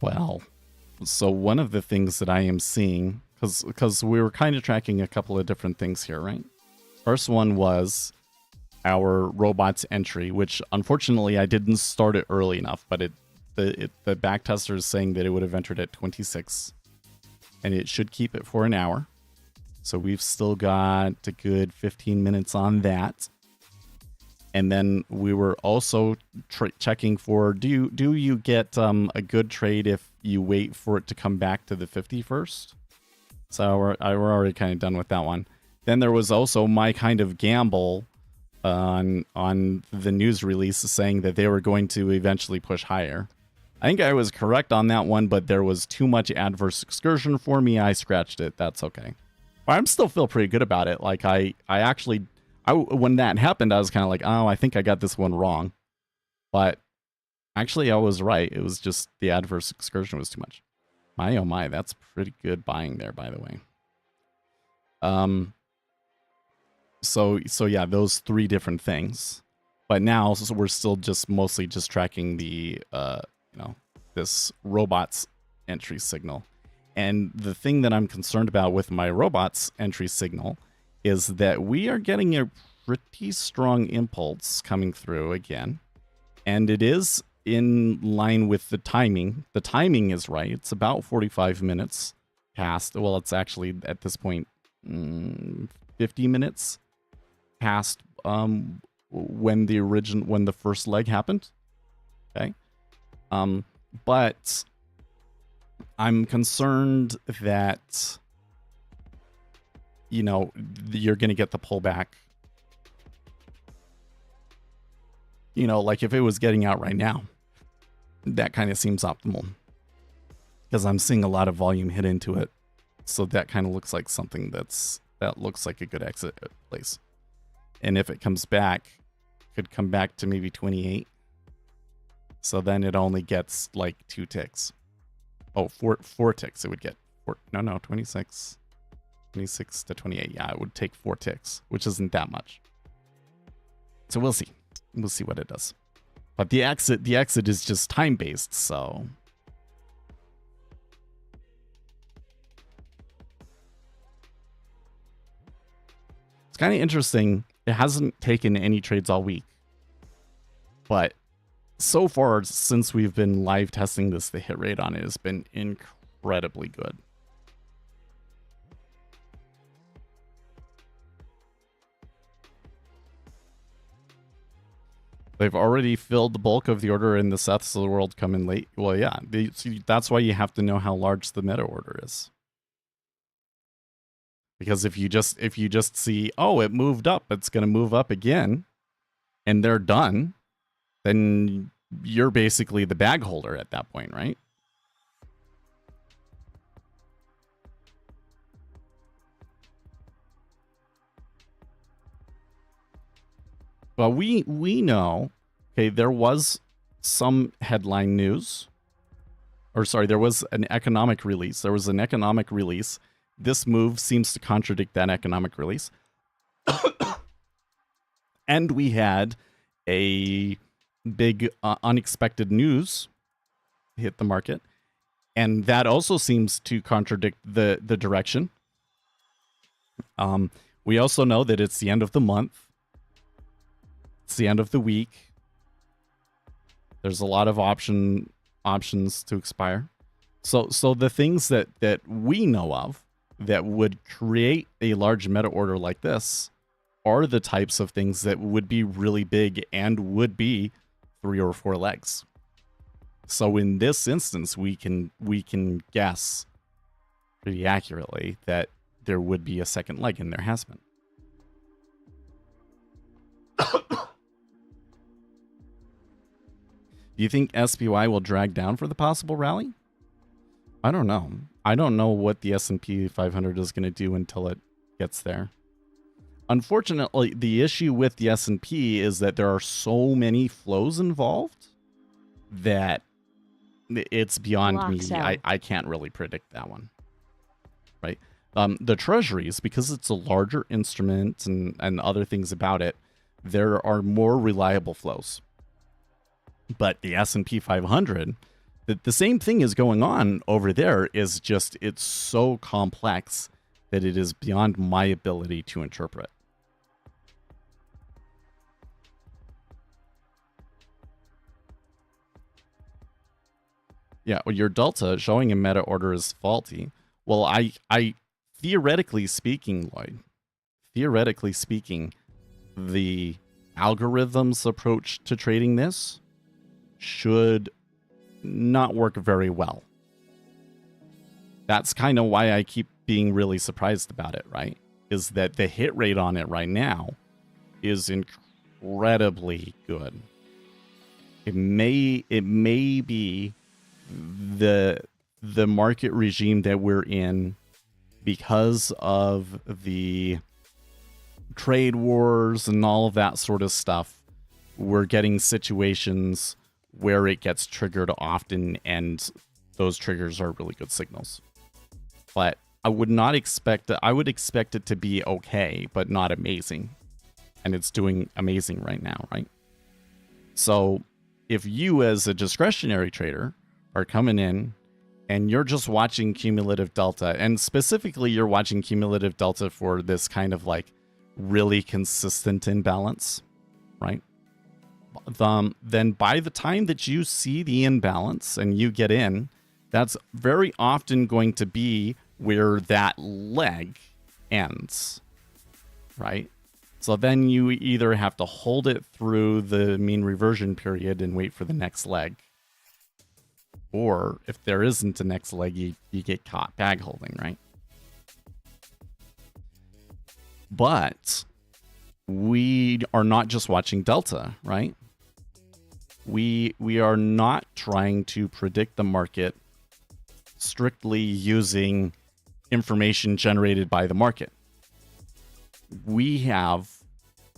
Well, so one of the things that I am seeing, because we were kind of tracking a couple of different things here, right? First one was our robots entry, which unfortunately I didn't start it early enough, but the backtester is saying that it would have entered at 26, and it should keep it for an hour. So we've still got a good 15 minutes on that. And then we were also checking for, do you get a good trade if you wait for it to come back to the 50 first? So we're already kind of done with that one. Then there was also my kind of gamble on the news release saying that they were going to eventually push higher. I think I was correct on that one, but there was too much adverse excursion for me. I scratched it. That's okay. But I'm still feel pretty good about it. Like I when that happened, I was kind of like, oh, I think I got this one wrong. But actually, I was right. It was just the adverse excursion was too much. My, oh my, that's pretty good buying there, by the way. So yeah, those three different things. But now we're still just mostly just tracking the, this robots entry signal. And the thing that I'm concerned about with my robots entry signal is that we are getting a pretty strong impulse coming through again. And it is in line with the timing. The timing is right. It's about 45 minutes past. Well, it's actually at this point 50 minutes past when the first leg happened. Okay. But I'm concerned that you're going to get the pullback. Like if it was getting out right now, that kind of seems optimal because I'm seeing a lot of volume hit into it. So that kind of looks like something that looks like a good exit place. And if it comes back, could come back to maybe 28. So then it only gets like 2 ticks. Oh, four ticks it would get. 26. 26 to 28. Yeah, it would take 4 ticks, which isn't that much. So we'll see. We'll see what it does. But the exit is just time-based, so it's kind of interesting. It hasn't taken any trades all week. But so far, since we've been live testing this, the hit rate on it has been incredibly good. They've already filled the bulk of the order and the Seths of the world come in late. Well, yeah, that's why you have to know how large the meta order is. Because if you just see, oh, it moved up, it's going to move up again, and they're done, then you're basically the bag holder at that point, right? Well, we know, okay, there was some headline news. Or sorry, there was an economic release. There was an economic release. This move seems to contradict that economic release. And we had a big unexpected news hit the market. And that also seems to contradict the direction. We also know that it's the end of the month. It's the end of the week. There's a lot of options to expire. So the things that we know of that would create a large meta order like this are the types of things that would be really big and would be 3 or 4 legs. So in this instance, we can guess pretty accurately that there would be a second leg, and there has been. Do you think SPY will drag down for the possible rally? I don't know. I don't know what the S&P 500 is going to do until it gets there. Unfortunately, the issue with the S&P is that there are so many flows involved that it's beyond Block me. sell. I can't really predict that one, right? The treasuries, because it's a larger instrument and other things about it, there are more reliable flows. But the S&P 500, the same thing is going on over there, is just it's so complex that it is beyond my ability to interpret. Yeah, well, your delta showing a meta order is faulty. Well, I theoretically speaking, Lloyd, theoretically speaking, the algorithm's approach to trading this should not work very well. That's kind of why I keep being really surprised about it, right? Is that the hit rate on it right now is incredibly good. It may be the market regime that we're in because of the trade wars and all of that sort of stuff. We're getting situations where it gets triggered often, and those triggers are really good signals. But I would not expect it. I would expect it to be okay, but not amazing. And it's doing amazing right now, right? So if you as a discretionary trader are coming in and you're just watching cumulative delta, and specifically you're watching cumulative delta for this kind of like really consistent imbalance, right? Then by the time that you see the imbalance and you get in, that's very often going to be where that leg ends, right? So then you either have to hold it through the mean reversion period and wait for the next leg, or if there isn't a next leg, you get caught bag holding, right? But we are not just watching delta, right? We are not trying to predict the market strictly using information generated by the market. We have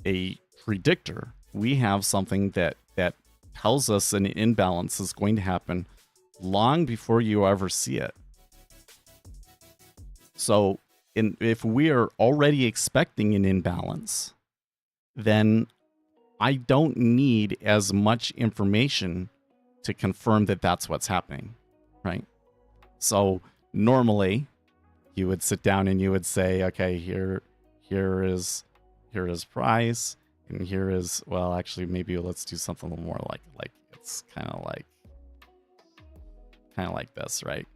a predictor. We have something that tells us an imbalance is going to happen long before you ever see it. So if we are already expecting an imbalance, then I don't need as much information to confirm that that's what's happening, right? So normally you would sit down and you would say, okay, here is price, and here is, well, actually maybe let's do something a little more like it's kind of like this, right?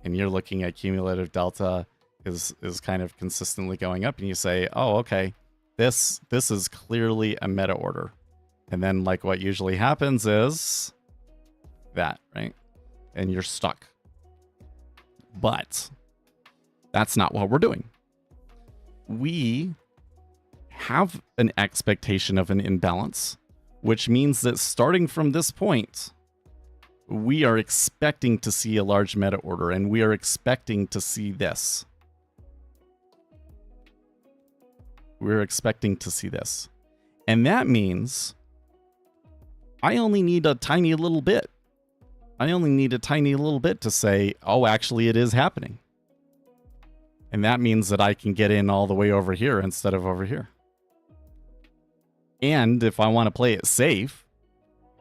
And you're looking at cumulative delta is kind of consistently going up, and you say, oh, okay, this is clearly a meta order. And then like what usually happens is that, right? And you're stuck. But that's not what we're doing. We have an expectation of an imbalance, which means that starting from this point, we are expecting to see a large meta order, and we are expecting to see this. We're expecting to see this. And that means I only need a tiny little bit. I only need a tiny little bit to say, oh, actually it is happening. And that means that I can get in all the way over here instead of over here. And if I want to play it safe,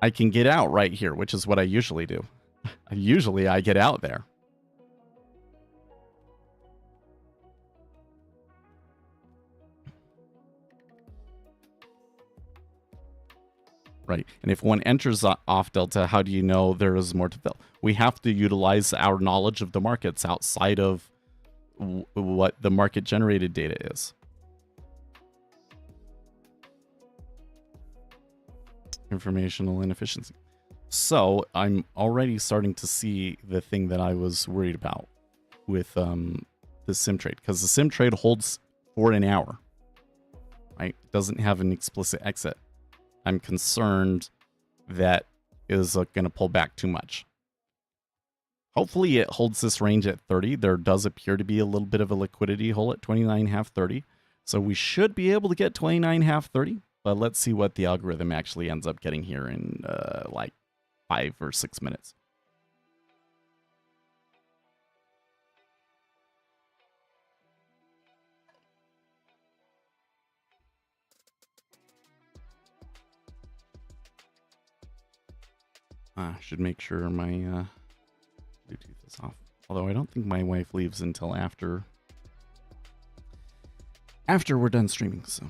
I can get out right here, which is what I usually do. Usually I get out there. Right. And if one enters off delta, how do you know there is more to fill? We have to utilize our knowledge of the markets outside of what the market generated data is. Informational inefficiency. So I'm already starting to see the thing that I was worried about with the sim trade, because the sim trade holds for an hour, right? It doesn't have an explicit exit. I'm concerned that is going to pull back too much. Hopefully it holds this range at 30. There does appear to be a little bit of a liquidity hole at 29.5, 30. So we should be able to get 29.5, 30. But let's see what the algorithm actually ends up getting here in like 5 or 6 minutes. Should make sure my Bluetooth is off. Although I don't think my wife leaves until after we're done streaming, so.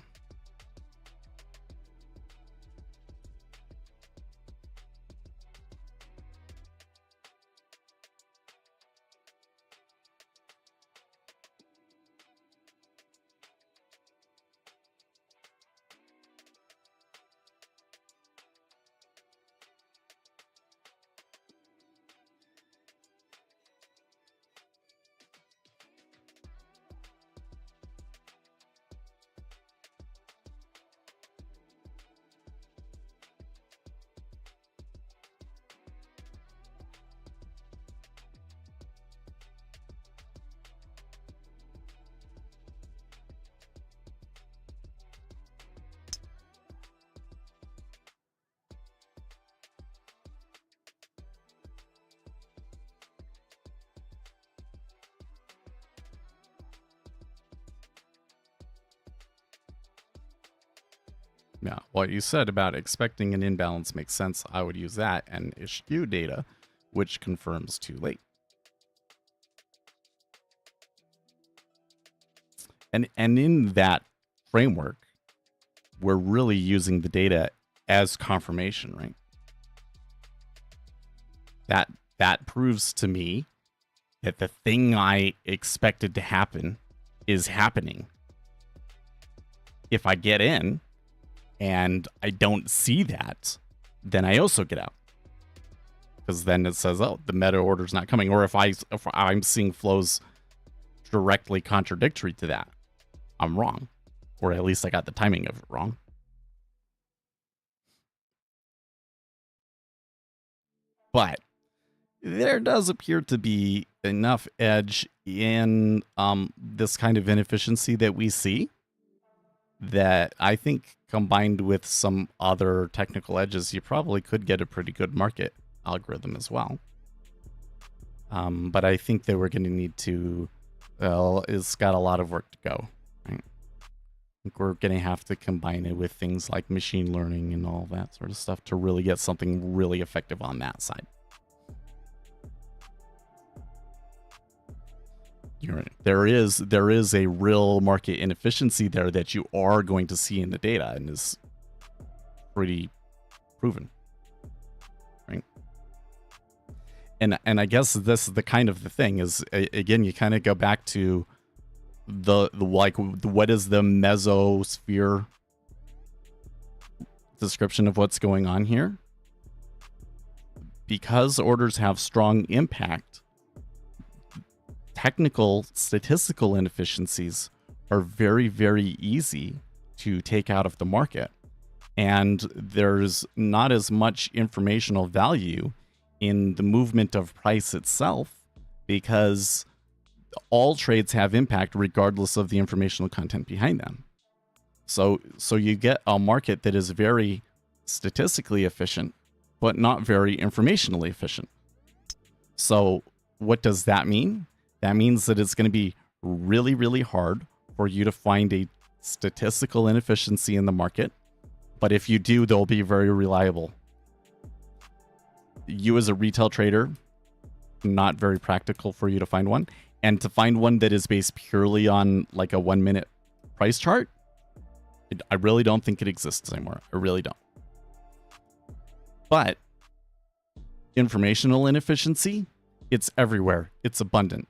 Yeah, what you said about expecting an imbalance makes sense. I would use that and issue data, which confirms too late. And in that framework, we're really using the data as confirmation, right? That proves to me that the thing I expected to happen is happening. If I get in and I don't see that, then I also get out. Because then it says, oh, the meta order's not coming. Or if I'm seeing flows directly contradictory to that, I'm wrong. Or at least I got the timing of it wrong. But there does appear to be enough edge in this kind of inefficiency that we see that I think combined with some other technical edges, you probably could get a pretty good market algorithm as well. But I think that we're going to need to, well, it's got a lot of work to go. Right? I think we're going to have to combine it with things like machine learning and all that sort of stuff to really get something really effective on that side. There is a real market inefficiency there that you are going to see in the data and is pretty proven, right? And I guess this is the kind of the thing is, again, you kind of go back to the like, what is the mesosphere description of what's going on here? Because orders have strong impact, technical statistical inefficiencies are very, very easy to take out of the market. And there's not as much informational value in the movement of price itself because all trades have impact regardless of the informational content behind them. So you get a market that is very statistically efficient, but not very informationally efficient. So what does that mean? That means that it's going to be really, really hard for you to find a statistical inefficiency in the market. But if you do, they'll be very reliable. You as a retail trader, not very practical for you to find one. And to find one that is based purely on like a 1 minute price chart, I really don't think it exists anymore. I really don't. But informational inefficiency, it's everywhere. It's abundant.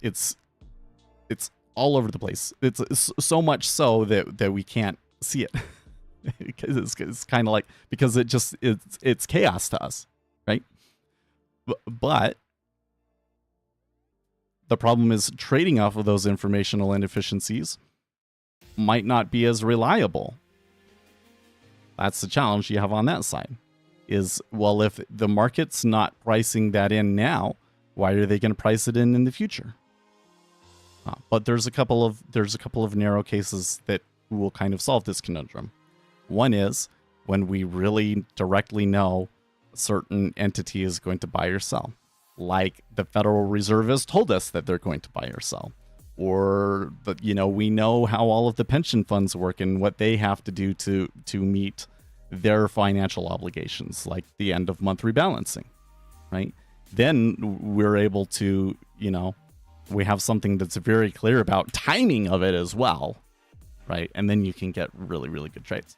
It's all over the place. It's so much so that we can't see it. Because it's kind of like, because it's chaos to us, right? But the problem is trading off of those informational inefficiencies might not be as reliable. That's the challenge you have on that side. is, well, if the market's not pricing that in now, why are they going to price it in the future? But there's a couple of narrow cases that will kind of solve this conundrum. One is when we really directly know a certain entity is going to buy or sell, like the Federal Reserve has told us that they're going to buy or sell, or we know how all of the pension funds work and what they have to do to meet their financial obligations, like the end of month rebalancing, right? Then we're able to, we have something that's very clear about timing of it as well, right? And then you can get really, really good trades.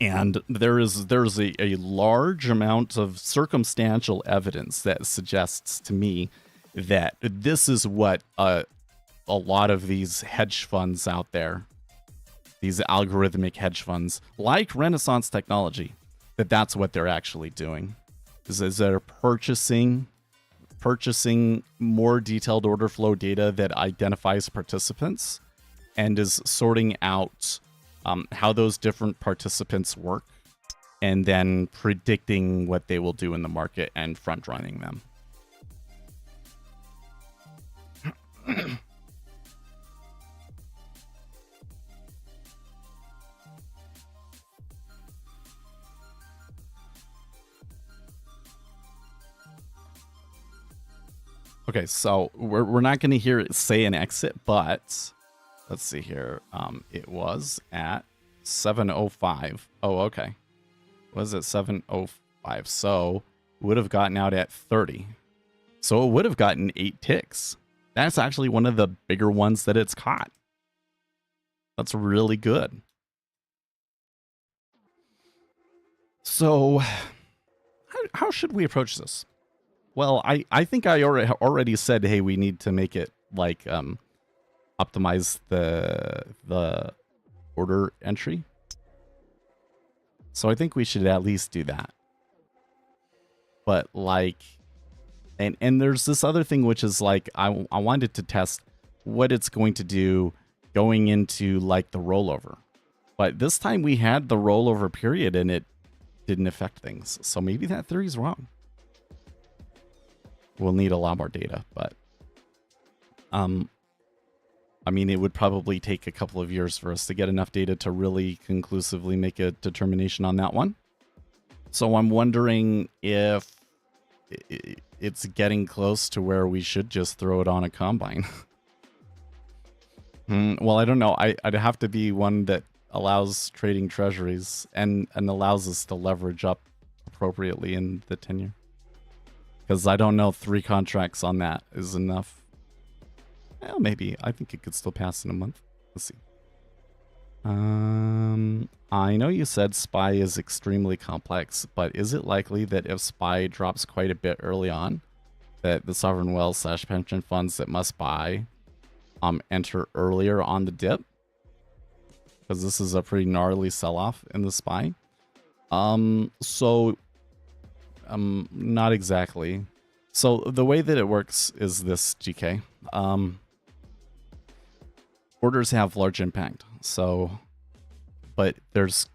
And there's a large amount of circumstantial evidence that suggests to me that this is what a lot of these hedge funds out there, these algorithmic hedge funds, like Renaissance Technology, that's what they're actually doing. Is they're purchasing more detailed order flow data that identifies participants and is sorting out how those different participants work, and then predicting what they will do in the market and front running them. Okay, so we're not going to hear it say an exit, but let's see here. It was at 7:05. Oh, okay. Was it 7:05? So would have gotten out at 30. So it would have gotten 8 ticks. That's actually one of the bigger ones that it's caught. That's really good. So how should we approach this? Well, I think I already said, hey, we need to make it like optimize the order entry. So I think we should at least do that. But like, and there's this other thing, which is like, I wanted to test what it's going to do going into like the rollover. But this time we had the rollover period and it didn't affect things. So maybe that theory is wrong. We'll need a lot more data, but I mean, it would probably take a couple of years for us to get enough data to really conclusively make a determination on that one. So I'm wondering if it's getting close to where we should just throw it on a combine. Well, I don't know. I'd have to be one that allows trading treasuries and allows us to leverage up appropriately in the 10-year. Because I don't know 3 contracts on that is enough. Well, maybe. I think it could still pass in a month. Let's see. I know you said SPY is extremely complex, but is it likely that if SPY drops quite a bit early on, that the sovereign wealth / pension funds that must buy enter earlier on the dip? Because this is a pretty gnarly sell-off in the SPY. Not exactly. So the way that it works is this, GK. Orders have large impact. So, but there's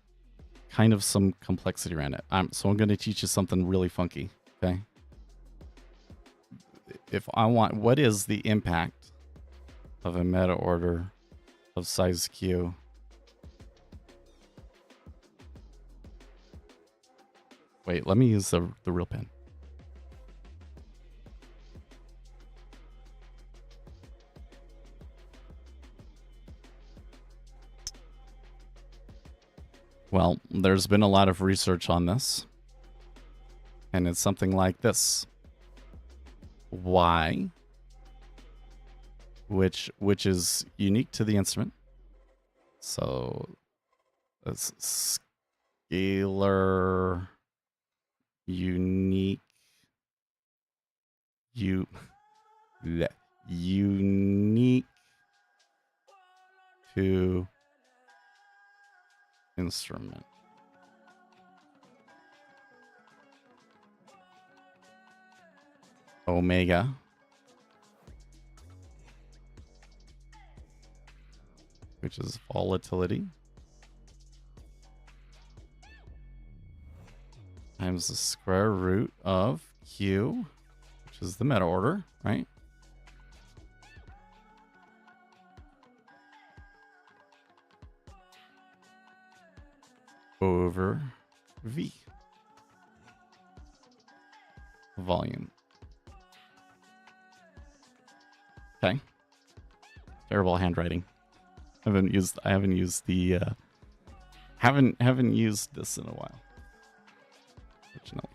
kind of some complexity around it. So I'm going to teach you something really funky. Okay. If I want, what is the impact of a meta order of size Q? Wait, let me use the real pen. Well, there's been a lot of research on this, and it's something like this. Y, which is unique to the instrument. So, it's scalar unique unique to instrument. Omega, which is volatility. times the square root of Q, which is the meta order, right? Over V. Volume. Okay. Terrible handwriting. I haven't used the haven't used this in a while. Fortunately.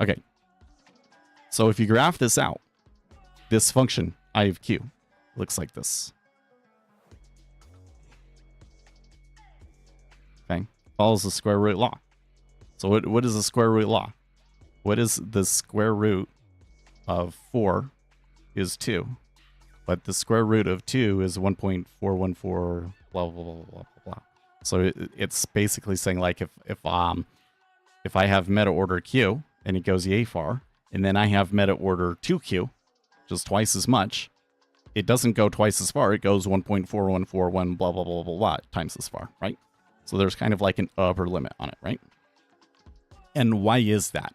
Okay. So if you graph this out, this function, I of Q, looks like this. Okay. Follows the square root law. So what is the square root law? What is the square root of 4 is 2. But the square root of 2 is 1.414 blah blah blah blah blah blah. So it's basically saying like if I have meta order Q and it goes yay far, and then I have meta order 2Q, which is twice as much, it doesn't go twice as far, it goes 1.4141 blah blah blah blah blah times as far, right? So there's kind of like an upper limit on it, right? And why is that?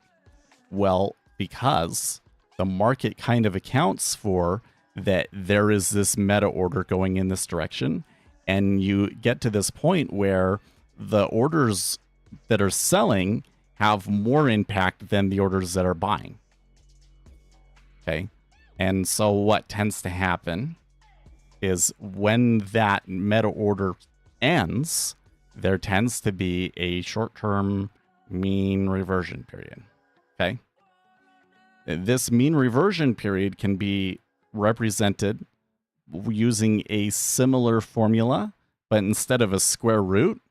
Well, because the market kind of accounts for that there is this meta order going in this direction, and you get to this point where the orders that are selling have more impact than the orders that are buying. Okay. And so what tends to happen is when that meta order ends, there tends to be a short-term mean reversion period. Okay. This mean reversion period can be represented using a similar formula, but instead of a square root,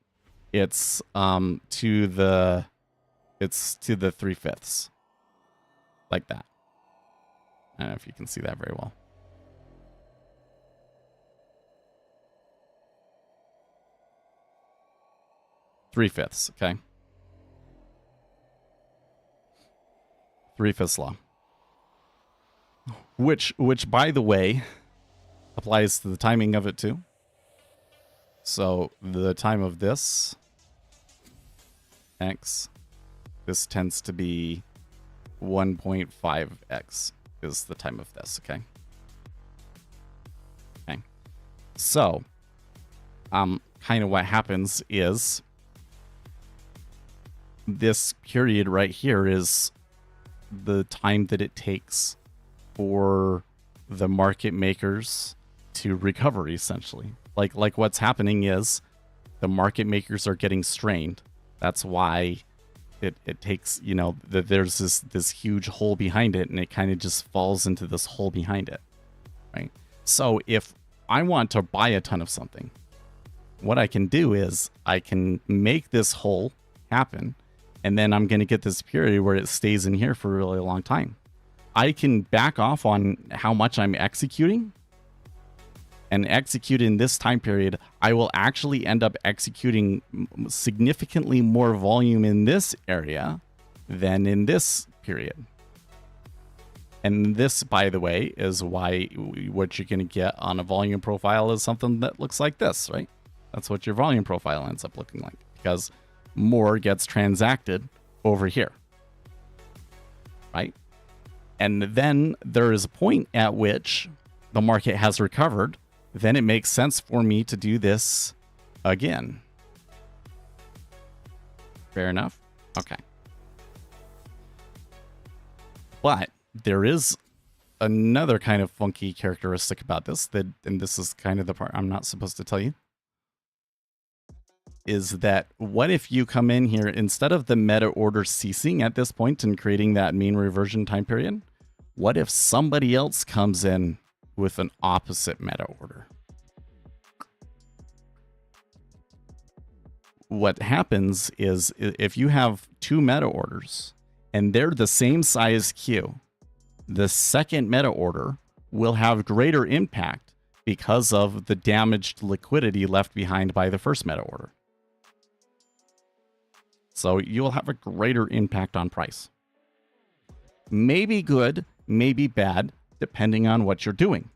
it's to the 3/5, like that. I don't know if you can see that very well. Three-fifths, okay. 3/5 law. Which, by the way, applies to the timing of it too. So the time of this X, this tends to be 1.5x is the time of this, okay? Okay. So, kind of what happens is this period right here is the time that it takes for the market makers to recover, essentially. Like what's happening is the market makers are getting strained. That's why it takes, you know, there's this huge hole behind it, and it kind of just falls into this hole behind it, right? So if I want to buy a ton of something, what I can do is I can make this hole happen, and then I'm going to get this period where it stays in here for a really long time. I can back off on how much I'm executing, and execute in this time period. I will actually end up executing significantly more volume in this area than in this period. And this, by the way, is why what you're going to get on a volume profile is something that looks like this, right? That's what your volume profile ends up looking like, because more gets transacted over here, right? And then there is a point at which the market has recovered. Then it makes sense for me to do this again. Fair enough? Okay. But there is another kind of funky characteristic about this, and this is kind of the part I'm not supposed to tell you, is that what if you come in here, instead of the meta order ceasing at this point and creating that mean reversion time period, what if somebody else comes in with an opposite meta order? What happens is if you have two meta orders and they're the same size Q, the second meta order will have greater impact because of the damaged liquidity left behind by the first meta order. So you'll have a greater impact on price. Maybe good, maybe bad, depending on what you're doing.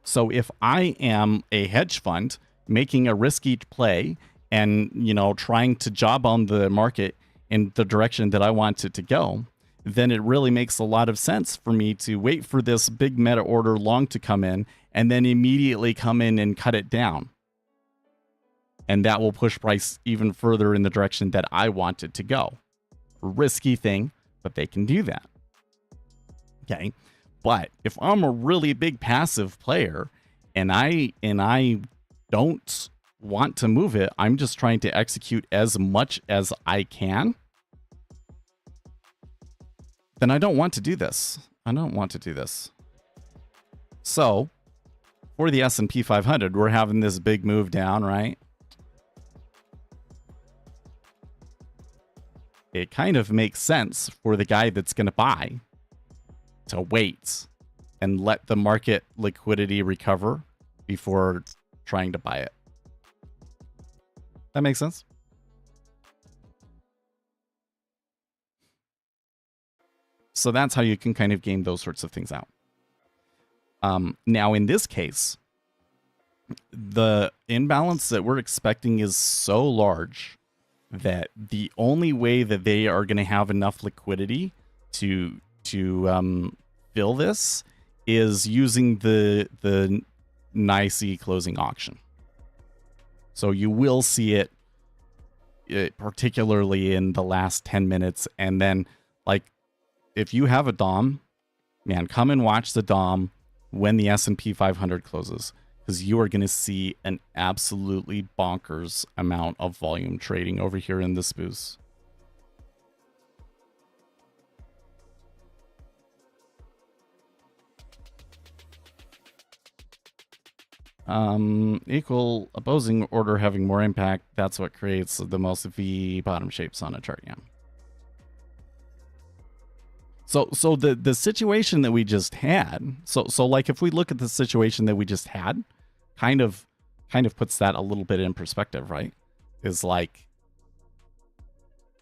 So if I am a hedge fund making a risky play and, you know, trying to job on the market in the direction that I want it to go, then it really makes a lot of sense for me to wait for this big meta order long to come in and then immediately come in and cut it down. And that will push price even further in the direction that I want it to go. Risky thing, but they can do that. Okay. But if I'm a really big passive player and I don't want to move it, I'm just trying to execute as much as I can, then I don't want to do this. I don't want to do this. So for the S&P 500, we're having this big move down, right? It kind of makes sense for the guy that's going to buy to wait and let the market liquidity recover before trying to buy it. That makes sense? So that's how you can kind of game those sorts of things out. Now, in this case, the imbalance that we're expecting is so large that the only way that they are going to have enough liquidity to fill this is using the NYSE closing auction. So you will see it particularly in the last 10 minutes. And then, like, if you have a DOM, man, come and watch the DOM when the S&P 500 closes, because you are going to see an absolutely bonkers amount of volume trading over here in this boost. Equal opposing order having more impact. That's what creates the most V bottom shapes on a chart. Yeah. So the situation that we just had, so like if we look at the situation that we just had, kind of puts that a little bit in perspective, right? Is like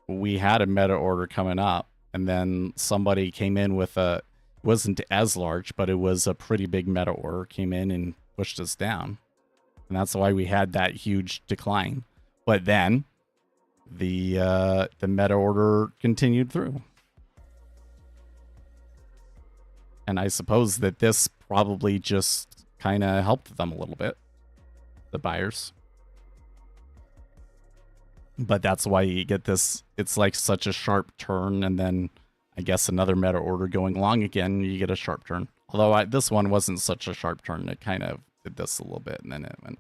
we had a meta order coming up, and then somebody came in with a, wasn't as large, but it was a pretty big meta order, came in and pushed us down. And that's why we had that huge decline. But then the meta order continued through. And I suppose that this probably just kind of helped them a little bit, the buyers. But that's why you get this, it's like such a sharp turn, and then I guess another meta order going long again, you get a sharp turn. Although this one wasn't such a sharp turn, it kind of did this a little bit, and then it went,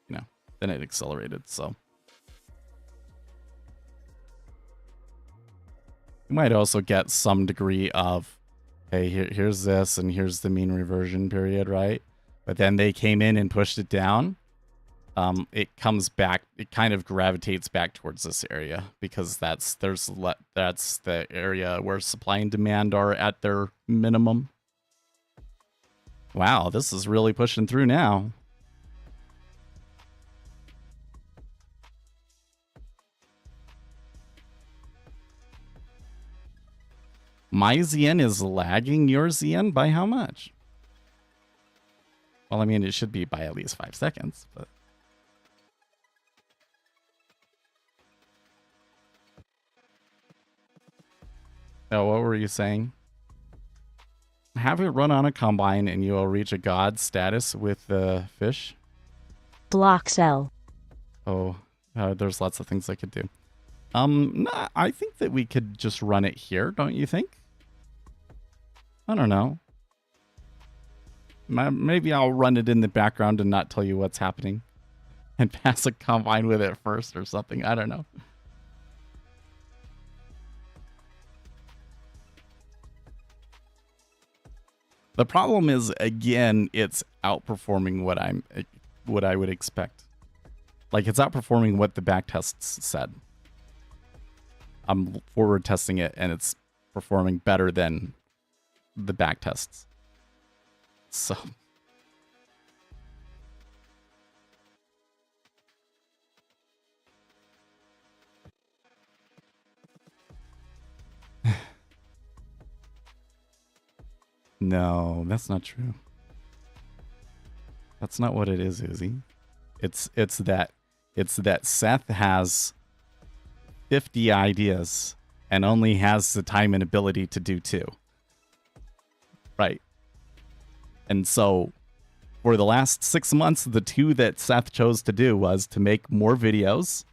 you know, then it accelerated. So you might also get some degree of, hey, here's this, and here's the mean reversion period, right? But then they came in and pushed it down. It comes back, it kind of gravitates back towards this area, because that's the area where supply and demand are at their minimum. Wow, this is really pushing through now. My ZN is lagging your ZN by how much? Well, I mean, it should be by at least 5 seconds, but... Oh, what were you saying? Have it run on a combine and you will reach a god status with the fish. Block sell. Oh, there's lots of things I could do. Nah, I think that we could just run it here, don't you think? I don't know. Maybe I'll run it in the background and not tell you what's happening. And pass a combine with it first or something. I don't know. The problem is, again, it's outperforming what I would expect. Like, it's outperforming what the back tests said. I'm forward testing it, and it's performing better than the back tests. So... No, that's not true. That's not what it is, Uzi. It's that Seth has 50 ideas and only has the time and ability to do 2. Right. And so for the last 6 months, the 2 that Seth chose to do was to make more videos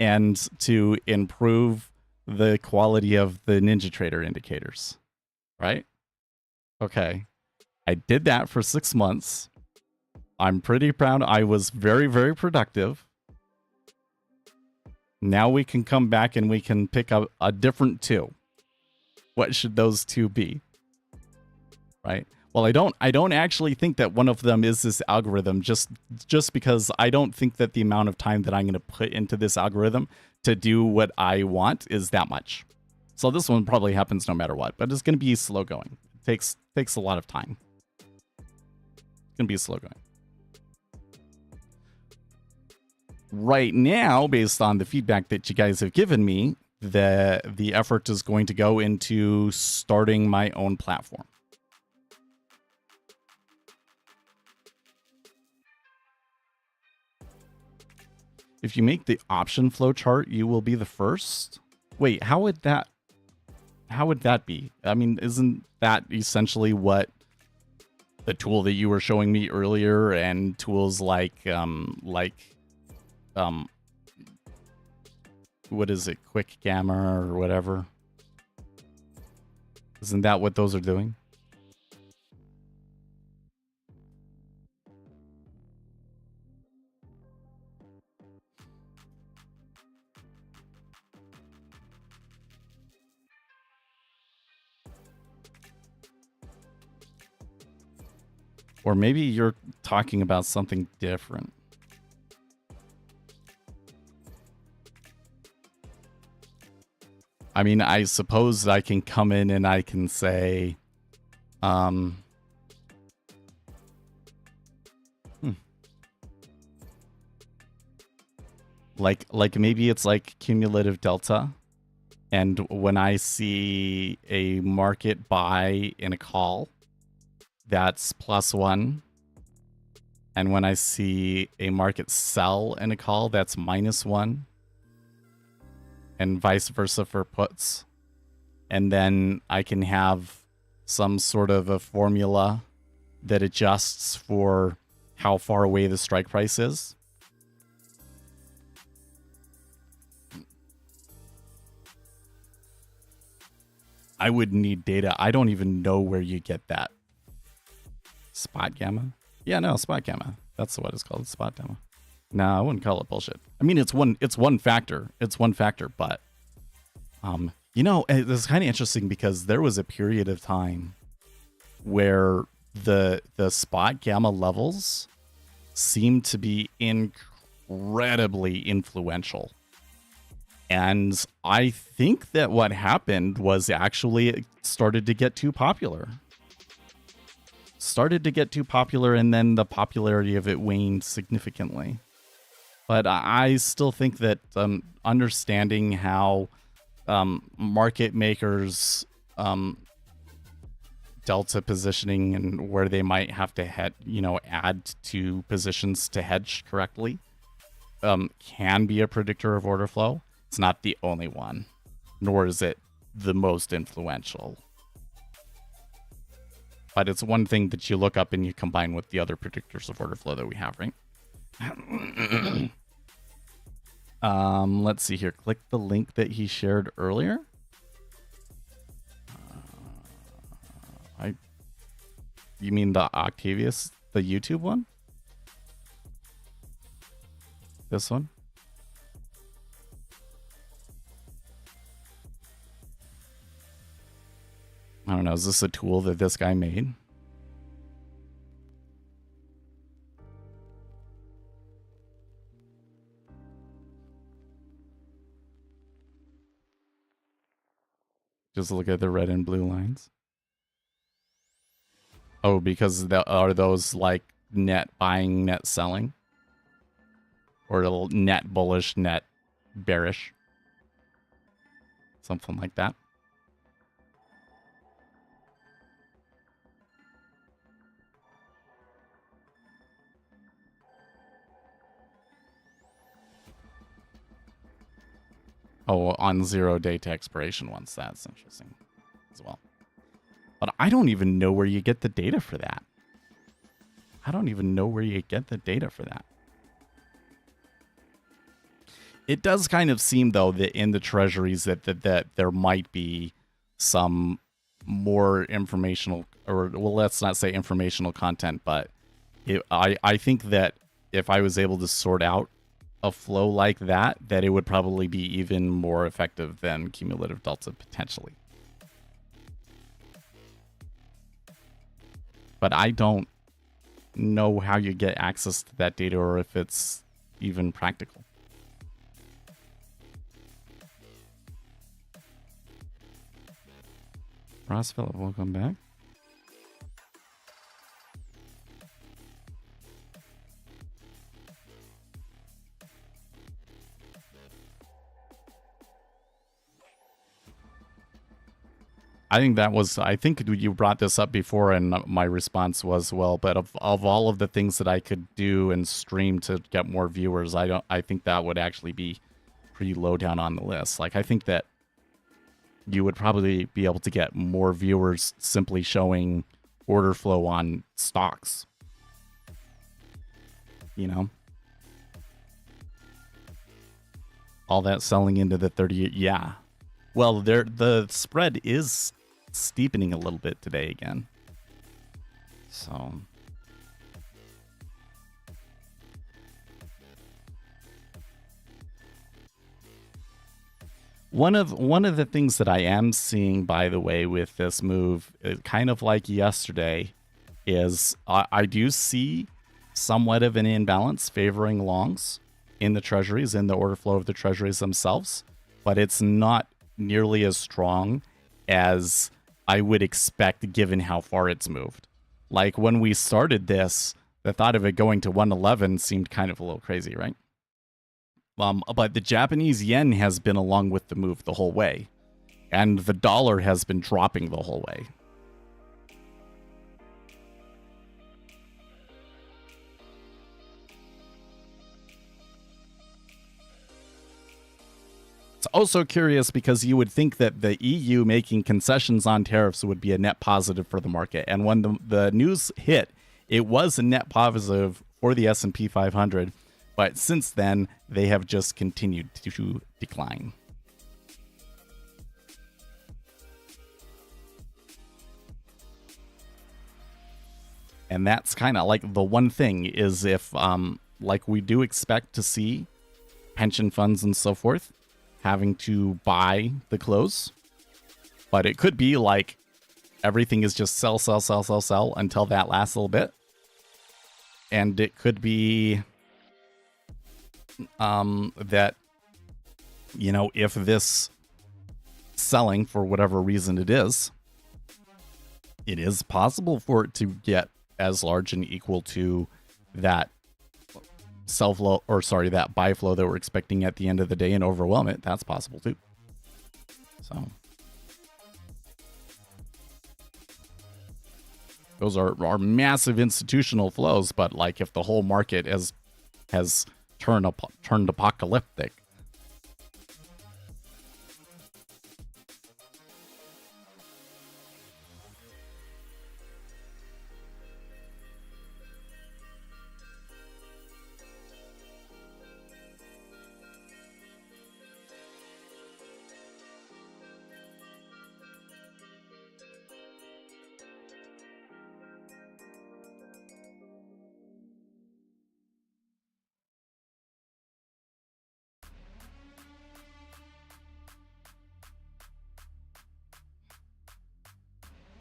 and to improve the quality of the NinjaTrader indicators. Right? Okay. I did that for 6 months. I'm pretty proud. I was very, very productive. Now we can come back and we can pick up a different 2. What should those 2 be? Right? Well, I don't actually think that one of them is this algorithm, just because I don't think that the amount of time that I'm going to put into this algorithm to do what I want is that much. So this one probably happens no matter what, but it's going to be slow going. It takes a lot of time. It's going to be slow going. Right now, based on the feedback that you guys have given me, the effort is going to go into starting my own platform. If you make the option flow chart, you will be the first. Wait, how would that be? I mean, isn't that essentially what the tool that you were showing me earlier and tools like what is it, Quick Gamma or whatever? Isn't that what those are doing? Or maybe you're talking about something different. I mean, I suppose I can come in and I can say, like maybe it's like cumulative delta. And when I see a market buy in a call, that's +1. And when I see a market sell in a call, that's -1. And vice versa for puts. And then I can have some sort of a formula that adjusts for how far away the strike price is. I would need data. I don't even know where you get that. Spot gamma? Yeah, no, spot gamma. That's what it's called, spot gamma. No, I wouldn't call it bullshit. I mean, it's one factor. It's one factor, but you know, this is kind of interesting because there was a period of time where the spot gamma levels seemed to be incredibly influential. And I think that what happened was actually it started to get too popular. And then the popularity of it waned significantly. But I still think that understanding how market makers delta positioning and where they might have to add to positions to hedge correctly can be a predictor of order flow. It's not the only one, nor is it the most influential. But it's one thing that you look up and you combine with the other predictors of order flow that we have, right? Let's see here. Click the link that he shared earlier. You mean the Octavius, the YouTube one? This one? I don't know. Is this a tool that this guy made? Just look at the red and blue lines. Oh, because are those like net buying, net selling? Or net bullish, net bearish? Something like that. Oh, on 0 day to expiration ones. That's interesting as well. But I don't even know where you get the data for that. I don't even know where you get the data for that. It does kind of seem, though, that in the treasuries that there might be some more informational, or well, let's not say informational content, but I think that if I was able to sort out a flow like that, that it would probably be even more effective than cumulative delta potentially. But I don't know how you get access to that data or if it's even practical. Ross Phillip, welcome back. I think you brought this up before, and my response was, well, but of all of the things that I could do and stream to get more viewers, I think that would actually be pretty low down on the list. Like, I think that you would probably be able to get more viewers simply showing order flow on stocks. You know? All that selling into the 30, yeah. Well, the spread is steepening a little bit today again. So one of the things that I am seeing, by the way, with this move, kind of like yesterday, is I do see somewhat of an imbalance favoring longs in the treasuries, in the order flow of the treasuries themselves, but it's not nearly as strong as I would expect given how far it's moved. Like when we started this, the thought of it going to 111 seemed kind of a little crazy, right? But the Japanese yen has been along with the move the whole way, and the dollar has been dropping the whole way. It's also curious because you would think that the EU making concessions on tariffs would be a net positive for the market. And when the news hit, it was a net positive for the S&P 500. But since then, they have just continued to decline. And that's kind of like the one thing is if, like we do expect to see pension funds and so forth having to buy the close, but it could be like everything is just sell until that last little bit. And it could be that, you know, if this selling for whatever reason it is possible for it to get as large and equal to that sell flow, or sorry, that buy flow that we're expecting at the end of the day and overwhelm it. That's possible too. So those are massive institutional flows, but like if the whole market has turned apocalyptic,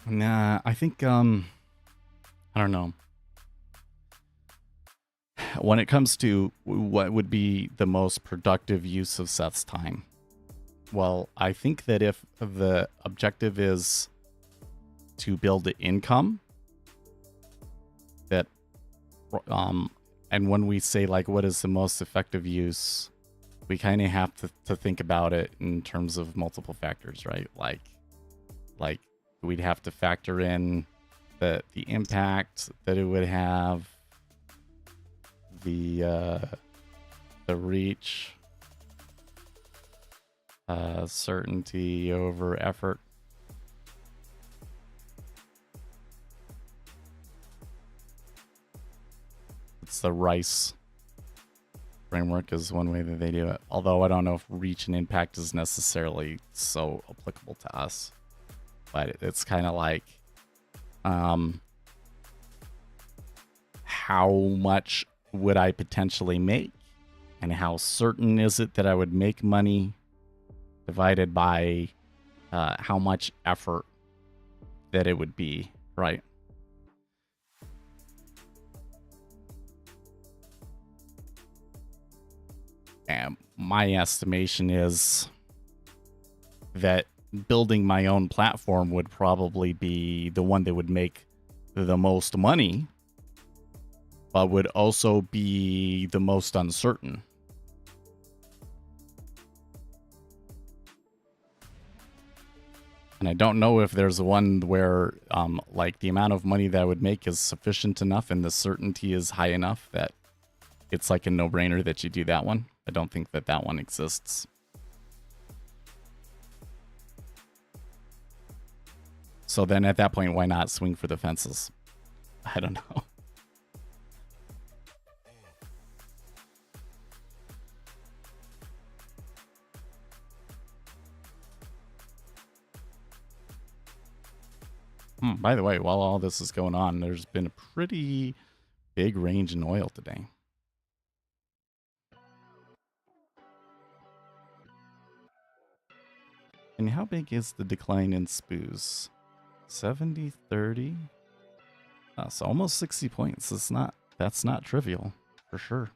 nah, I think, I don't know. When it comes to what would be the most productive use of Seth's time, well, I think that if the objective is to build income, that, and when we say like, what is the most effective use, we kind of have to think about it in terms of multiple factors, right? Like we'd have to factor in the impact that it would have, the reach, Certainty over effort. It's the RICE framework is one way that they do it. Although I don't know if reach and impact is necessarily so applicable to us. But it's kind of like how much would I potentially make? And how certain is it that I would make money divided by how much effort that it would be, right? And my estimation is that building my own platform would probably be the one that would make the most money, but would also be the most uncertain. And I don't know if there's one where like the amount of money that I would make is sufficient enough and the certainty is high enough that it's like a no-brainer that you do that one. I don't think that that one exists. So then at that point, why not swing for the fences? I don't know. By the way, while all this is going on, there's been a pretty big range in oil today. And how big is the decline in SPOOs? 70, 30? So almost 60 points. That's not trivial, for sure.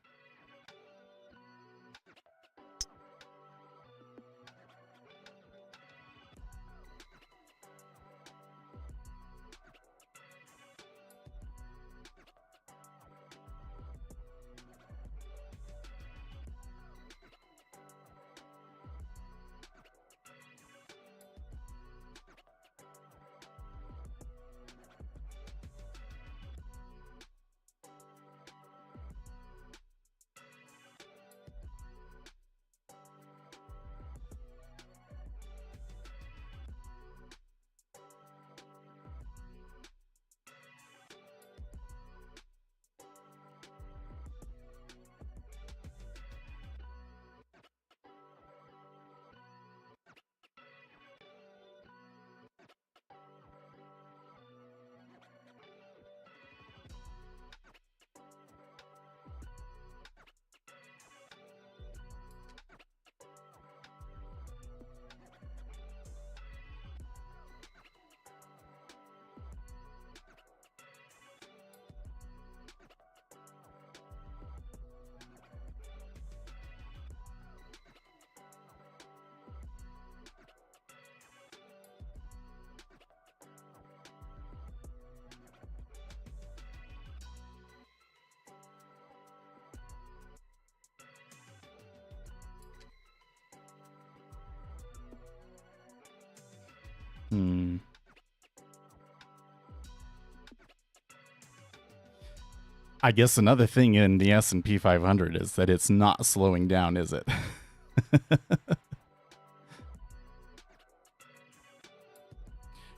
I guess another thing in the S&P 500 is that it's not slowing down, is it?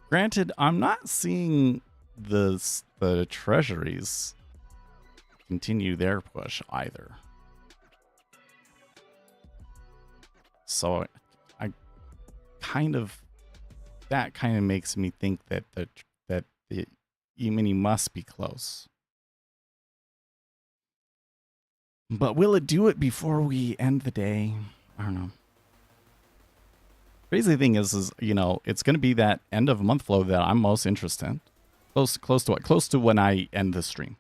Granted, I'm not seeing the treasuries continue their push either. So I kind of, that kind of makes me think that the E-mini must be close. But will it do it before we end the day? I don't know. Crazy thing is, you know, it's going to be that end of month flow that I'm most interested in. Close to what? Close to when I end the stream.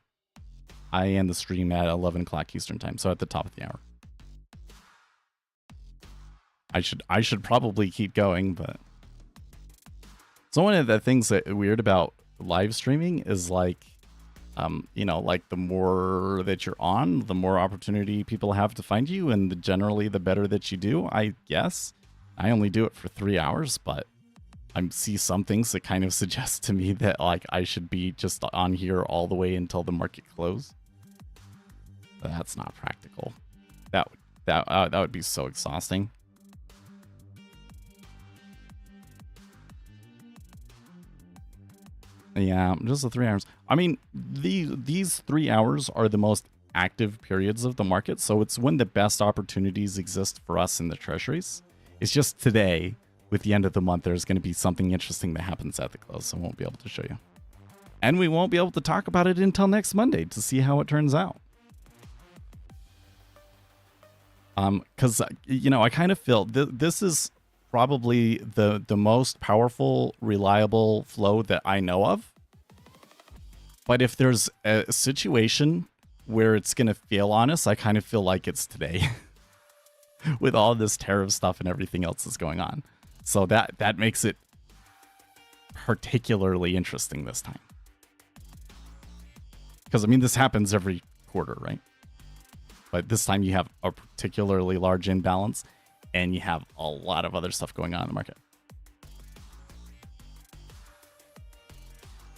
I end the stream at 11 o'clock Eastern time, so at the top of the hour. I should probably keep going, but so one of the things that weird about live streaming is like, you know, like the more that you're on, the more opportunity people have to find you, and generally the better that you do, I guess. I only do it for 3 hours, but I see some things that kind of suggest to me that like I should be just on here all the way until the market close. But that's not practical. That would be so exhausting. Yeah, just the 3 hours. I mean, these 3 hours are the most active periods of the market, so it's when the best opportunities exist for us in the treasuries. It's just today, with the end of the month, there's going to be something interesting that happens at the close, so I won't be able to show you. And we won't be able to talk about it until next Monday to see how it turns out. Because, you know, I kind of feel this is probably the most powerful, reliable flow that I know of. But if there's a situation where it's going to fail on us, I kind of feel like it's today. With all this tariff stuff and everything else that's going on. So that makes it particularly interesting this time. Because, I mean, this happens every quarter, right? But this time you have a particularly large imbalance, and you have a lot of other stuff going on in the market.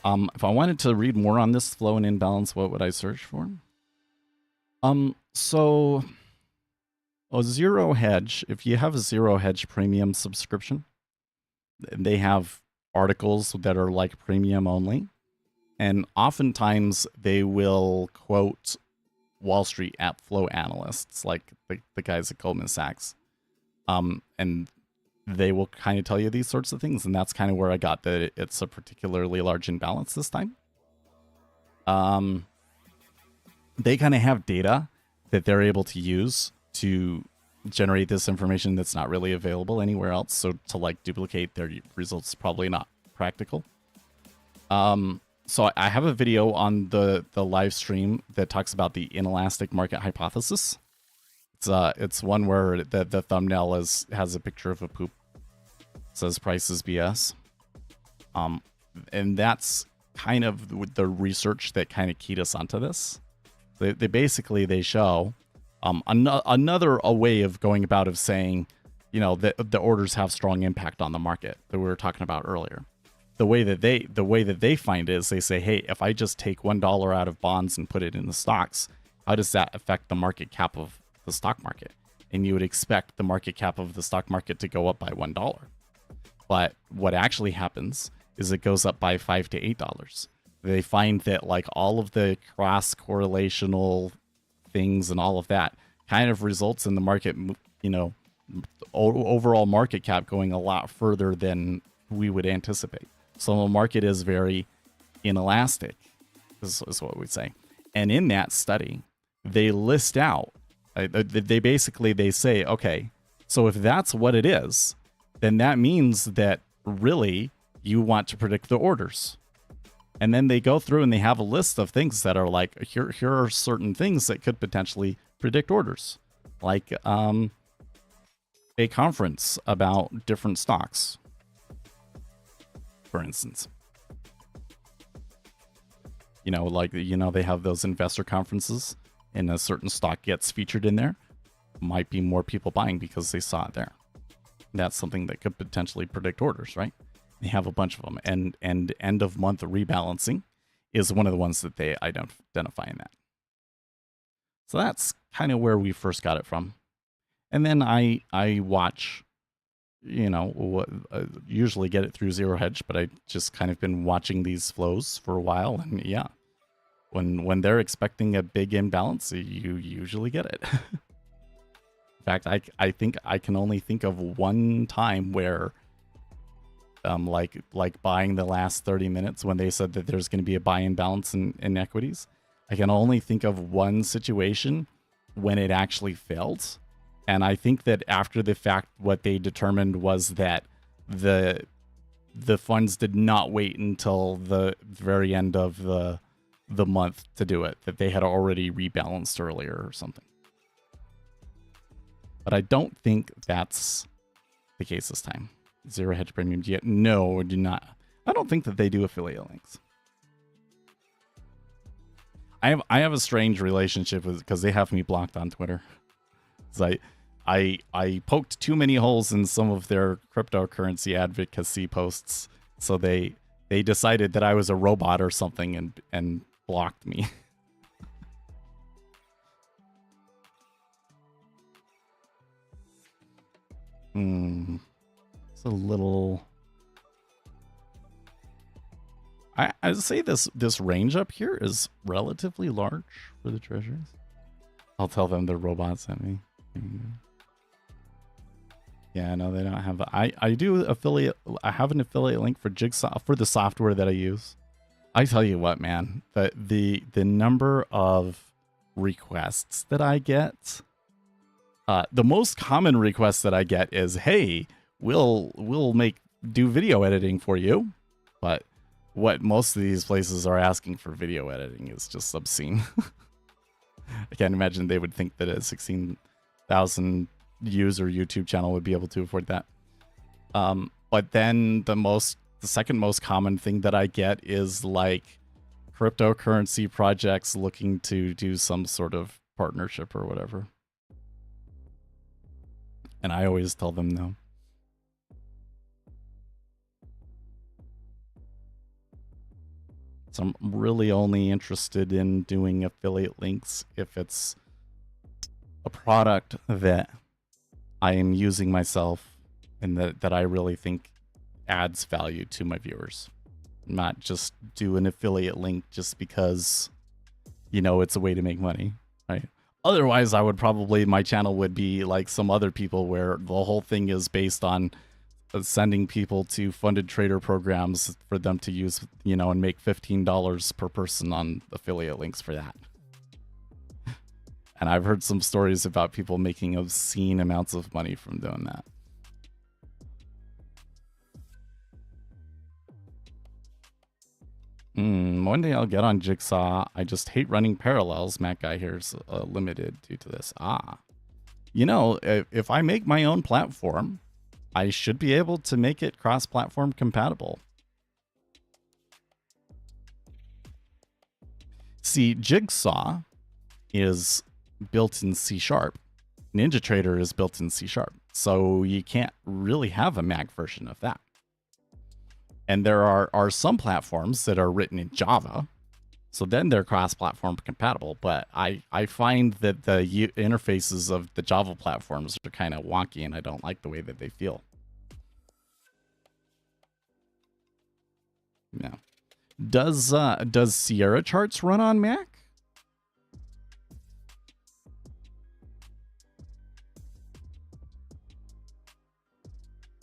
If I wanted to read more on this flow and imbalance, what would I search for? So a zero hedge, if you have a zero hedge premium subscription, they have articles that are like premium only. And oftentimes they will quote Wall Street app flow analysts, like the guys at Goldman Sachs. And they will kind of tell you these sorts of things. And that's kind of where I got that it's a particularly large imbalance this time. They kind of have data that they're able to use to generate this information that's not really available anywhere else. So to like duplicate their results is probably not practical. So I have a video on the live stream that talks about the inelastic market hypothesis. It's one where the thumbnail has a picture of a poop. It says price is BS. And that's kind of the research that kind of keyed us onto this. They basically they show another way of going about of saying, you know, the orders have strong impact on the market that we were talking about earlier. The way that they find it is they say, hey, if I just take $1 out of bonds and put it in the stocks, how does that affect the market cap of the stock market? And you would expect the market cap of the stock market to go up by $1. But what actually happens is it goes up by $5 to $8. They find that like all of the cross correlational things and all of that kind of results in the market, you know, overall market cap going a lot further than we would anticipate. So the market is very inelastic, is what we'd say. And in that study, they list out, they say, okay, so if that's what it is, then that means that really you want to predict the orders. And then they go through and they have a list of things that are like, here are certain things that could potentially predict orders. Like a conference about different stocks, for instance. You know, like, you know, they have those investor conferences and a certain stock gets featured in there. Might be more people buying because they saw it there. That's something that could potentially predict orders, right? They have a bunch of them. And end of month rebalancing is one of the ones that they identify in that. So that's kind of where we first got it from. And then I watch, you know, usually get it through Zero Hedge, but I just kind of been watching these flows for a while. And yeah, when they're expecting a big imbalance, you usually get it. In fact, I think I can only think of one time where like buying the last 30 minutes when they said that there's going to be a buy imbalance in equities. I can only think of one situation when it actually failed. And I think that after the fact, what they determined was that the funds did not wait until the very end of the month to do it, that they had already rebalanced earlier or something. But I don't think that's the case this time. Zero Hedge Premium yet? No, do not. I don't think that they do affiliate links. I have a strange relationship with, because they have me blocked on Twitter. So I poked too many holes in some of their cryptocurrency advocacy posts, so they decided that I was a robot or something and blocked me. It's a little... I'd say this range up here is relatively large for the treasures. I'll tell them the robots sent me. Yeah, no, they don't have. I do affiliate. I have an affiliate link for Jigsaw for the software that I use. I tell you what, man, the number of requests that I get. The most common request that I get is, "Hey, we'll do video editing for you," but what most of these places are asking for video editing is just obscene. I can't imagine they would think that a 16,000 user YouTube channel would be able to afford that. But then the second most common thing that I get is like cryptocurrency projects looking to do some sort of partnership or whatever. And I always tell them no. So I'm really only interested in doing affiliate links if it's a product that I am using myself and that I really think adds value to my viewers. Not just do an affiliate link just because, you know, it's a way to make money, right? Otherwise, I would probably, my channel would be like some other people where the whole thing is based on sending people to funded trader programs for them to use, you know, and make $15 per person on affiliate links for that. And I've heard some stories about people making obscene amounts of money from doing that. One day I'll get on Jigsaw. I just hate running parallels. Matt Guy here's limited due to this. You know, if I make my own platform, I should be able to make it cross-platform compatible. See, Jigsaw is built in C#. NinjaTrader is built in C#. So you can't really have a Mac version of that. And there are some platforms that are written in Java. So then they're cross-platform compatible. But I find that the interfaces of the Java platforms are kind of wonky, and I don't like the way that they feel. Yeah. Does Sierra Charts run on Mac?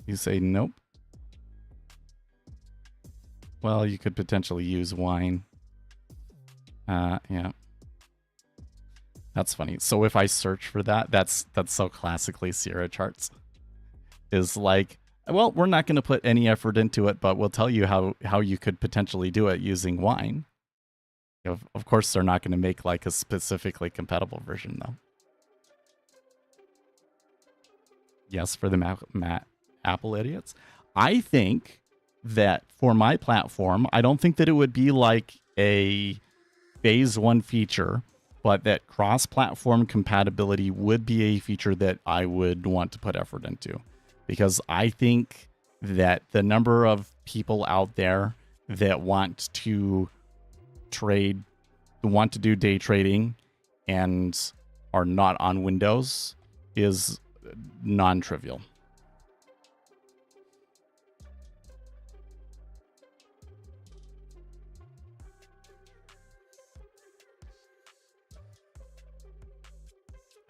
You say nope. Well, you could potentially use Wine. Yeah. That's funny. So if I search for that, that's so classically Sierra Charts. Is like, well, we're not going to put any effort into it, but we'll tell you how you could potentially do it using Wine. Of course, they're not going to make like a specifically compatible version, though. Yes, for the Apple idiots. I think that for my platform, I don't think that it would be like a phase 1 feature, but that cross-platform compatibility would be a feature that I would want to put effort into. Because I think that the number of people out there that want to trade, want to do day trading, and are not on Windows is non-trivial.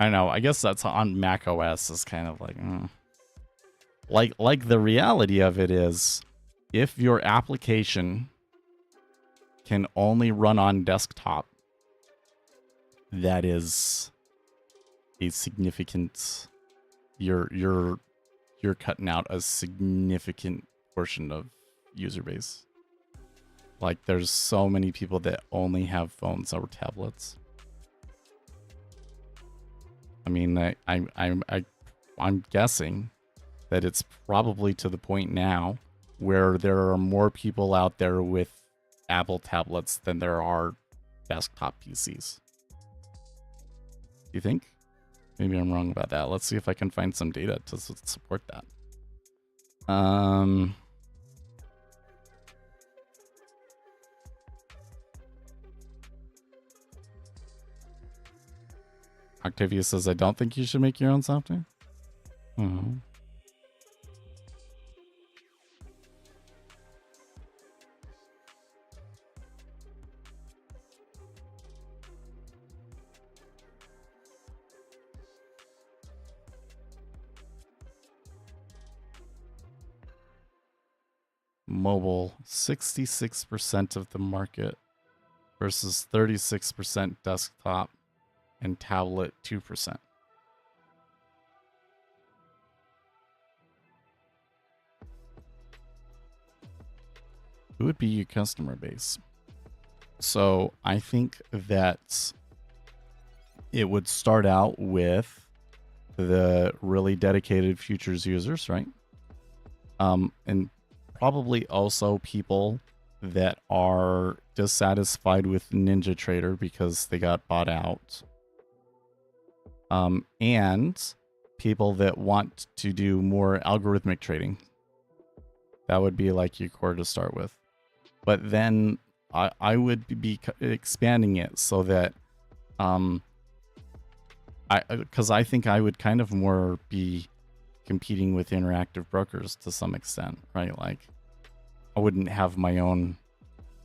I know. I guess that's on Mac OS is kind of like the reality of it is, if your application can only run on desktop, that is a significant. You're cutting out a significant portion of user base. Like, there's so many people that only have phones or tablets. I mean, I'm guessing that it's probably to the point now where there are more people out there with Apple tablets than there are desktop PCs. Do you think? Maybe I'm wrong about that. Let's see if I can find some data to support that. Octavia says, I don't think you should make your own software. Mobile, 66% of the market versus 36% desktop and tablet, 2%. Who would be your customer base? So I think that it would start out with the really dedicated futures users, right? And probably also people that are dissatisfied with NinjaTrader because they got bought out. And people that want to do more algorithmic trading. That would be like your core to start with. But then I would be expanding it so that, because I think I would kind of more be competing with interactive brokers to some extent, right? Like I wouldn't have my own,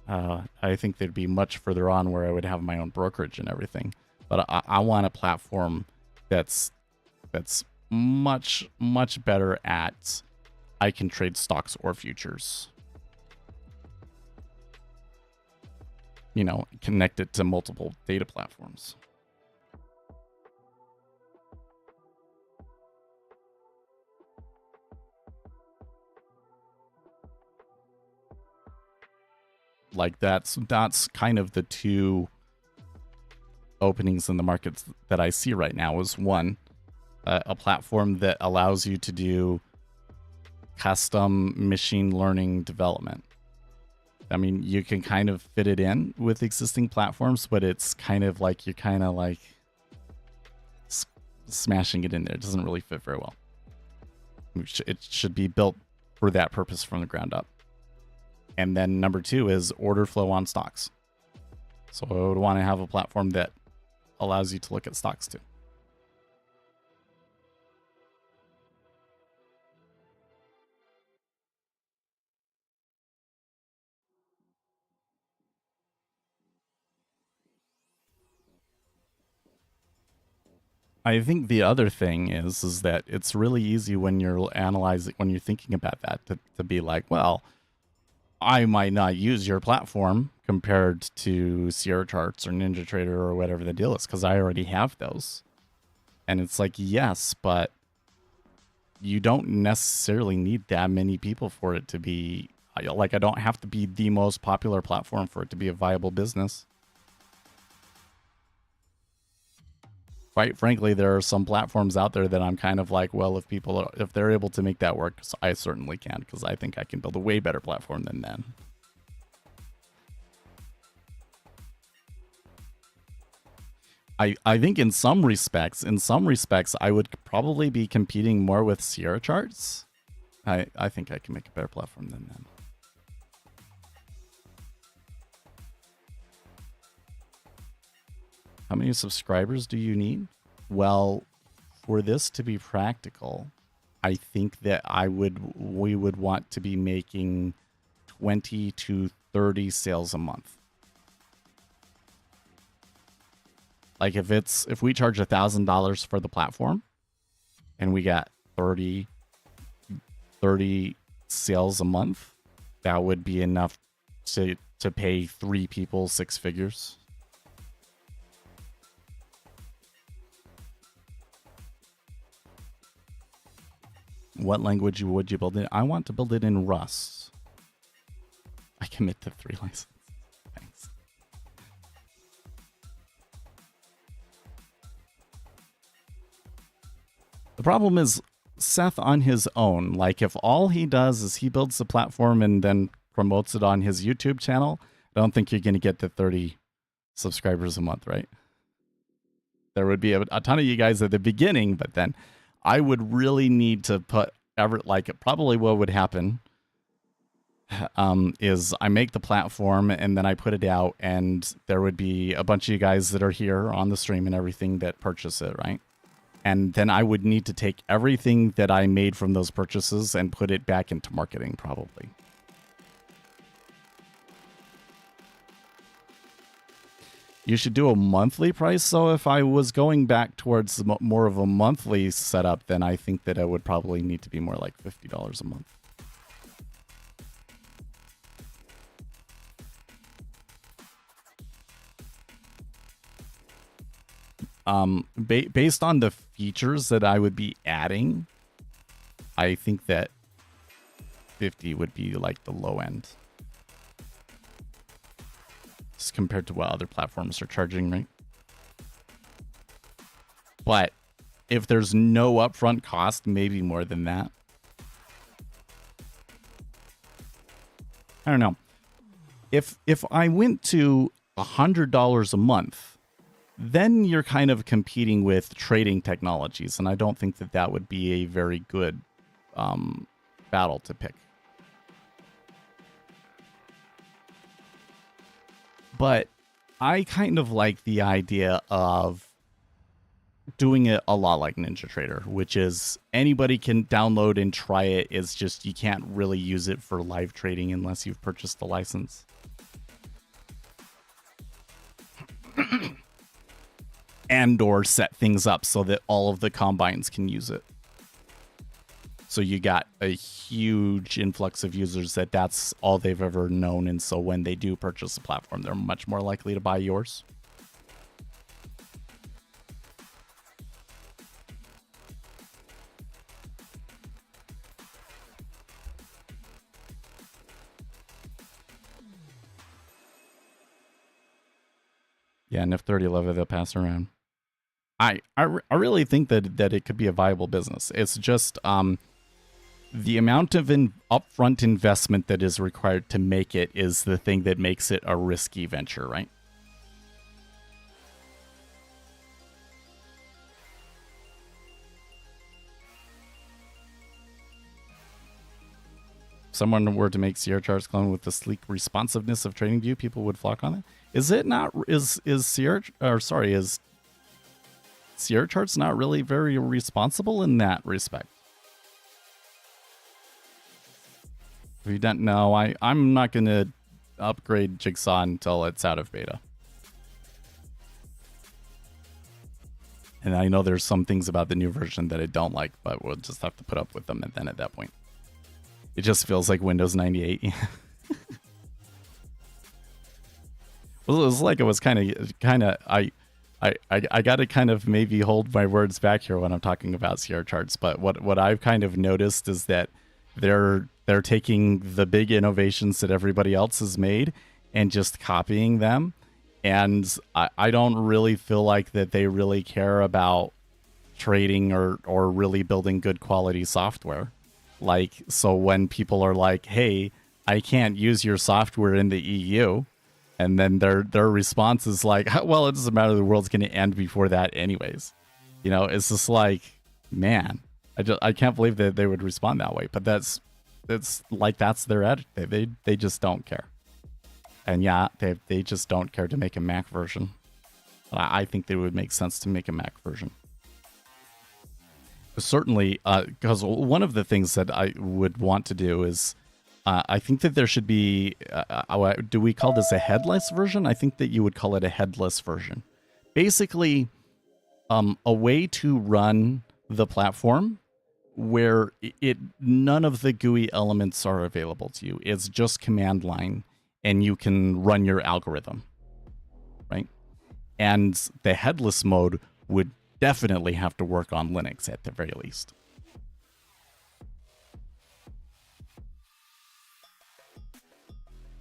I think they'd be much further on where I would have my own brokerage and everything. But I want a platform that's much, much better at, I can trade stocks or futures. You know, connect it to multiple data platforms. Like that's kind of the two openings in the markets that I see right now. Is one, a platform that allows you to do custom machine learning development. I mean, you can kind of fit it in with existing platforms, but it's kind of like you're kind of like smashing it in there. It doesn't really fit very well. It should be built for that purpose from the ground up. And then number two is order flow on stocks. So I would want to have a platform that allows you to look at stocks too. I think the other thing is that it's really easy when you're analyzing, when you're thinking about that, to be like, well, I might not use your platform compared to Sierra Charts or NinjaTrader or whatever the deal is, because I already have those. And it's like, yes, but you don't necessarily need that many people for it to be, like, I don't have to be the most popular platform for it to be a viable business. Quite frankly, there are some platforms out there that I'm kind of like, well, if they're able to make that work, I certainly can, because I think I can build a way better platform than them. I think in some respects, I would probably be competing more with Sierra Charts. I think I can make a better platform than them. How many subscribers do you need? Well, for this to be practical, I think that we would want to be making 20 to 30 sales a month. Like if we charge $1,000 for the platform and we got 30 sales a month, that would be enough to pay 3 people 6 figures. What language would you build it? I want to build it in Rust. I commit to 3 licenses. Thanks. The problem is Seth on his own. Like, if all he does is he builds the platform and then promotes it on his YouTube channel, I don't think you're going to get to 30 subscribers a month, right? There would be a ton of you guys at the beginning, but then I would really need to put probably what would happen is I make the platform and then I put it out, and there would be a bunch of you guys that are here on the stream and everything that purchase it, right? And then I would need to take everything that I made from those purchases and put it back into marketing, probably. You should do a monthly price. So if I was going back towards more of a monthly setup, then I think that it would probably need to be more like $50 a month. Based on the features that I would be adding, I think that 50 would be like the low end. Just compared to what other platforms are charging, right? But if there's no upfront cost, maybe more than that. I don't know. If I went to $100 a month, then you're kind of competing with trading technologies, and I don't think that that would be a very good battle to pick. But I kind of like the idea of doing it a lot like NinjaTrader, which is anybody can download and try it. It's just you can't really use it for live trading unless you've purchased the license. And or set things up so that all of the combines can use it. So you got a huge influx of users that's all they've ever known, and so when they do purchase a platform, they're much more likely to buy yours. Yeah, and if 30 love it, they'll pass around. I really think that it could be a viable business. It's just the amount of upfront investment that is required to make it is the thing that makes it a risky venture, right? If someone were to make Sierra Charts clone with the sleek responsiveness of TradingView, people would flock on it. Is it not? Is Sierra Charts not really very responsible in that respect? If you don't know, I'm not going to upgrade Jigsaw until it's out of beta. And I know there's some things about the new version that I don't like, but we'll just have to put up with them. And then at that point, it just feels like Windows 98. Well, it was like it was kind of. I got to kind of maybe hold my words back here when I'm talking about Sierra Charts. But what I've kind of noticed is that they're taking the big innovations that everybody else has made and just copying them. And I don't really feel like that they really care about trading or really building good quality software. Like, so when people are like, hey, I can't use your software in the EU, and then their response is like, well, it doesn't matter, the world's going to end before that anyways. You know, it's just like, man, I can't believe that they would respond that way. But that's their attitude. They just don't care. And yeah, they just don't care to make a Mac version. I think it would make sense to make a Mac version. Certainly, because one of the things that I would want to do is, I think that there should be, do we call this a headless version? I think that you would call it a headless version. Basically, a way to run the platform where none of the GUI elements are available to you. It's just command line, and you can run your algorithm, right? And the headless mode would definitely have to work on Linux at the very least.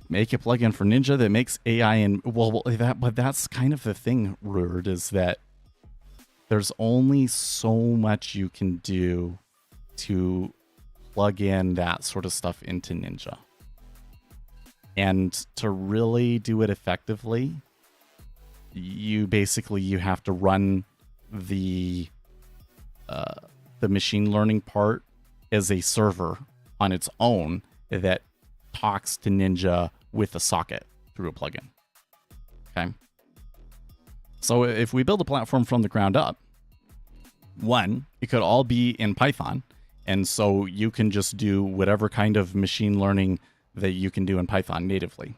Make a plugin for Ninja that makes AI and but that's kind of the thing, Ruard, is that there's only so much you can do to plug in that sort of stuff into Ninja. And to really do it effectively, you have to run the machine learning part as a server on its own that talks to Ninja with a socket through a plugin. Okay. So if we build a platform from the ground up, one, it could all be in Python. And so you can just do whatever kind of machine learning that you can do in Python natively,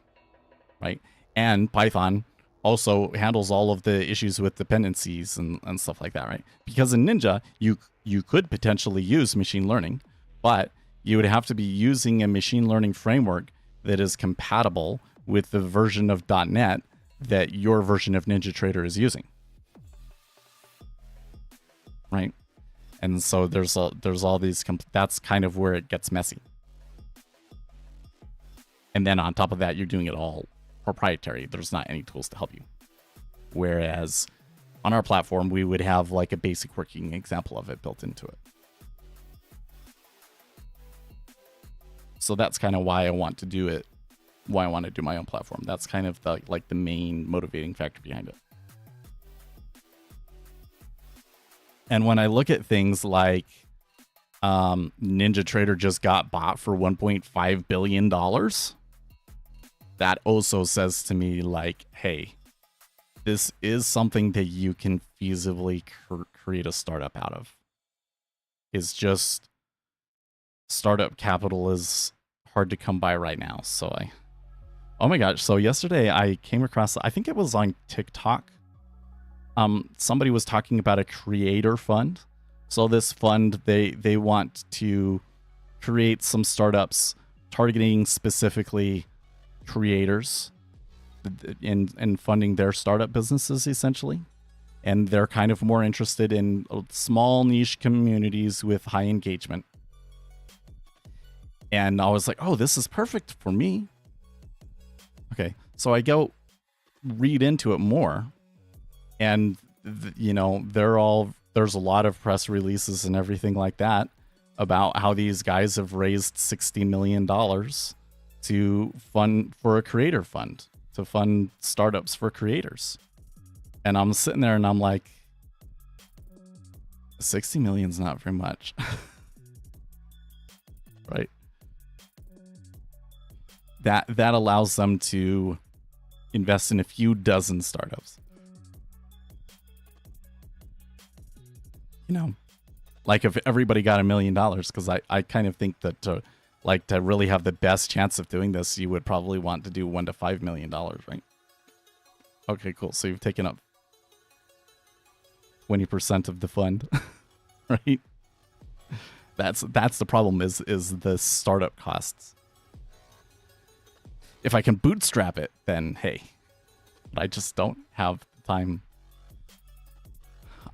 right? And Python also handles all of the issues with dependencies and stuff like that, right? Because in Ninja, you could potentially use machine learning, but you would have to be using a machine learning framework that is compatible with the version of .NET that your version of NinjaTrader is using. right? And so there's all these, that's kind of where it gets messy. And then on top of that, you're doing it all proprietary. There's not any tools to help you. Whereas on our platform, we would have like a basic working example of it built into it. So that's kind of why I want to do it, why I want to do my own platform. That's kind of the main motivating factor behind it. And when I look at things like NinjaTrader just got bought for $1.5 billion, that also says to me like, hey, this is something that you can feasibly create a startup out of. It's just startup capital is hard to come by right now. So oh my gosh. So yesterday I came across, I think it was on TikTok. Somebody was talking about a creator fund. So this fund, they want to create some startups targeting specifically creators and funding their startup businesses essentially. And they're kind of more interested in small niche communities with high engagement. And I was like, oh, this is perfect for me. Okay, so I go read into it more. And, there's a lot of press releases and everything like that about how these guys have raised $60 million to fund for a creator fund, to fund startups for creators. And I'm sitting there and I'm like, 60 million is not very much. Right? That allows them to invest in a few dozen startups. Like if everybody got $1 million, because I kind of think that to really have the best chance of doing this, you would probably want to do $1 to $5 million, right? Okay, cool. So you've taken up 20% of the fund, right? That's the problem is the startup costs. If I can bootstrap it, then hey, but I just don't have the time.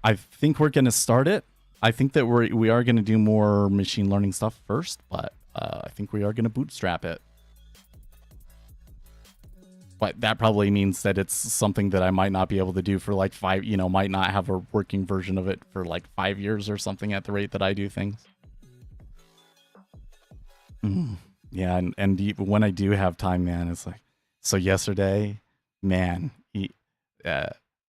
I think we're going to start it. I think that we are going to do more machine learning stuff first, but I think we are going to bootstrap it. But that probably means that it's something that I might not be able to do for like might not have a working version of it for like 5 years or something at the rate that I do things. Yeah, and even when I do have time, man, it's like, so yesterday, man,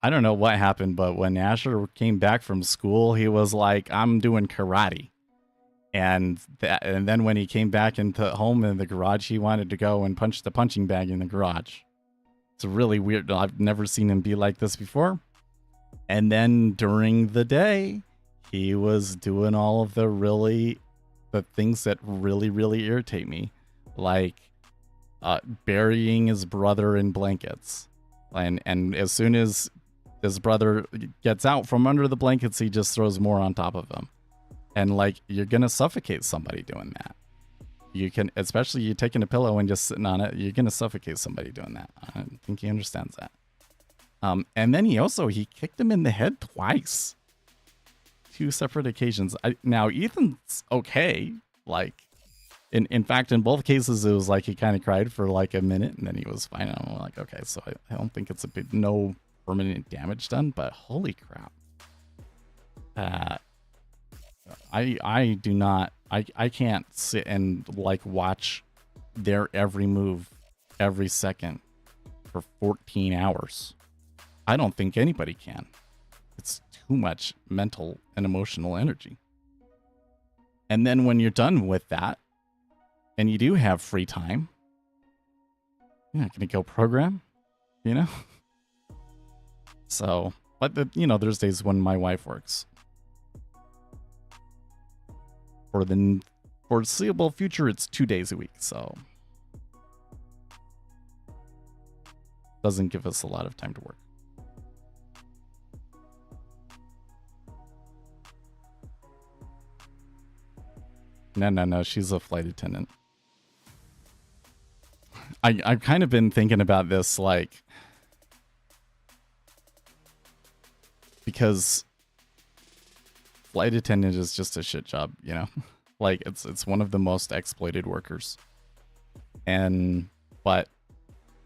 I don't know what happened, but when Asher came back from school, he was like, I'm doing karate. And then when he came back into home in the garage, he wanted to go and punch the punching bag in the garage. It's really weird. I've never seen him be like this before. And then during the day, he was doing all of the things that really, really irritate me. Like burying his brother in blankets. And as soon as his brother gets out from under the blankets, he just throws more on top of him. And like, you're going to suffocate somebody doing that. You can, especially you taking a pillow and just sitting on it, you're going to suffocate somebody doing that. I don't think he understands that. And then he kicked him in the head twice. 2 separate occasions. Now, Ethan's okay. Like, in fact, in both cases, it was like he kind of cried for like a minute and then he was fine. And I'm like, okay, so I don't think it's no permanent damage done, but holy crap. I do not, I can't sit and like watch their every move every second for 14 hours. I don't think anybody can. It's too much mental and emotional energy. And then when you're done with that and you do have free time, you're not going to go program, So, but there's days when my wife works. For the foreseeable future, it's 2 days a week, so doesn't give us a lot of time to work. No, she's a flight attendant. I've kind of been thinking about this, like, because flight attendant is just a shit job, you know? Like, it's one of the most exploited workers. But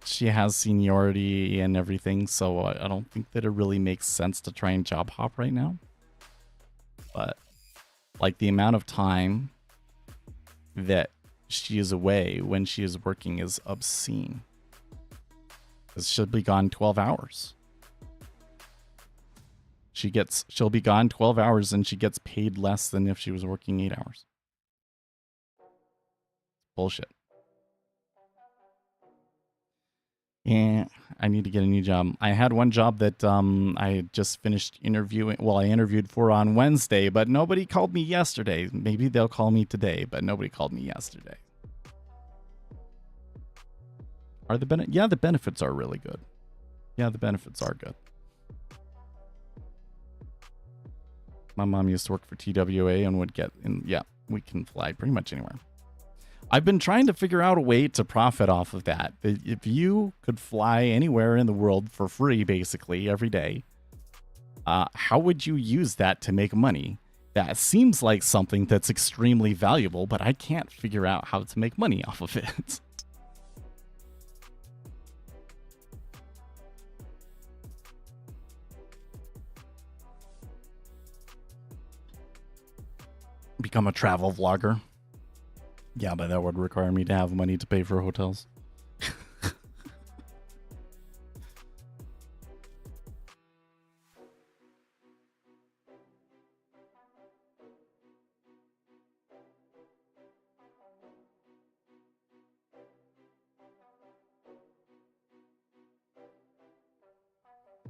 she has seniority and everything, so I don't think that it really makes sense to try and job hop right now. But, like, the amount of time that she is away when she is working is obscene. She'll be gone 12 hours. She'll be gone 12 hours and she gets paid less than if she was working 8 hours. Bullshit. Yeah, I need to get a new job. I had one job that I had just finished interviewing. Well, I interviewed for on Wednesday, but nobody called me yesterday. Maybe they'll call me today, but nobody called me yesterday. Are the yeah, the benefits are really good. Yeah, the benefits are good. My mom used to work for TWA and would get in. Yeah, we can fly pretty much anywhere. I've been trying to figure out a way to profit off of that. If you could fly anywhere in the world for free, basically, every day, how would you use that to make money? That seems like something that's extremely valuable, but I can't figure out how to make money off of it. Become a travel vlogger. Yeah, but that would require me to have money to pay for hotels.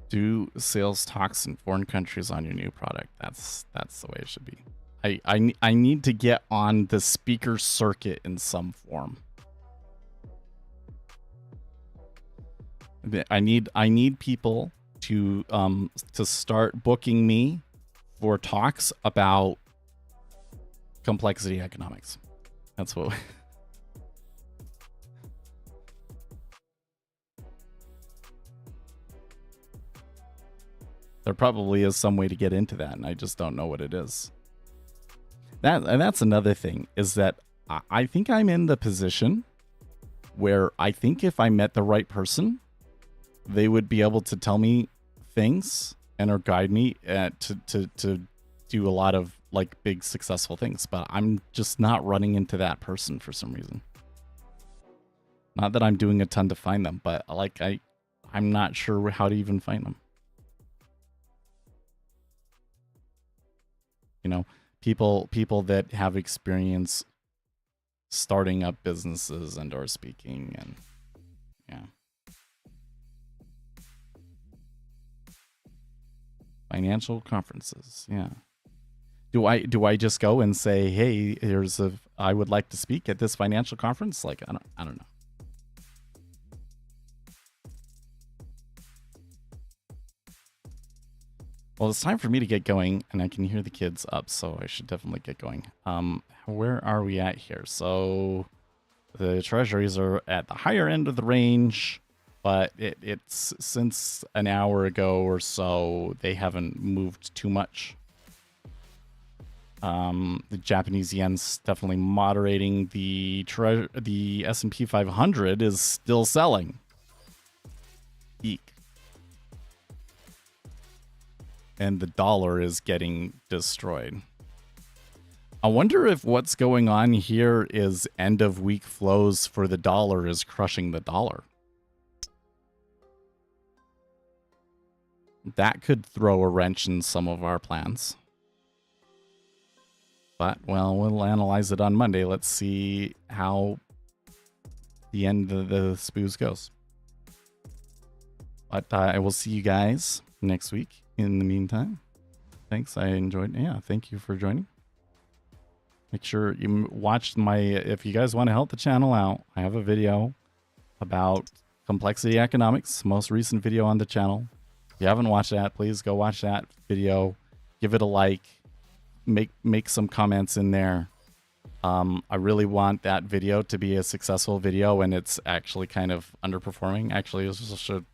Do sales talks in foreign countries on your new product. That's the way it should be. I need to get on the speaker circuit in some form. I need people to start booking me for talks about complexity economics. That's what. There probably is some way to get into that, and I just don't know what it is. That's another thing, is that I think I'm in the position where I think if I met the right person, they would be able to tell me things and or guide me to do a lot of like big successful things. But I'm just not running into that person for some reason. Not that I'm doing a ton to find them, but like I'm not sure how to even find them. You know, people that have experience starting up businesses and or speaking, and yeah. Financial conferences, yeah. Do I just go and say, hey, I would like to speak at this financial conference? Like, I don't know. Well, it's time for me to get going, and I can hear the kids up, so I should definitely get going. Where are we at here? So the treasuries are at the higher end of the range, but it's since an hour ago or so, they haven't moved too much. The Japanese yen's definitely moderating. The S&P 500 is still selling. Eek. And the dollar is getting destroyed. I wonder if what's going on here is end of week flows for the dollar is crushing the dollar. That could throw a wrench in some of our plans. But, well, we'll analyze it on Monday. Let's see how the end of the spoos goes. But I will see you guys next week. In the meantime, thanks. I enjoyed. Yeah, thank you for joining. Make sure you watch if you guys want to help the channel out, I have a video about complexity economics, most recent video on the channel. If you haven't watched that, please go watch that video. Give it a like. Make some comments in there. I really want that video to be a successful video, and it's actually kind of underperforming. Actually,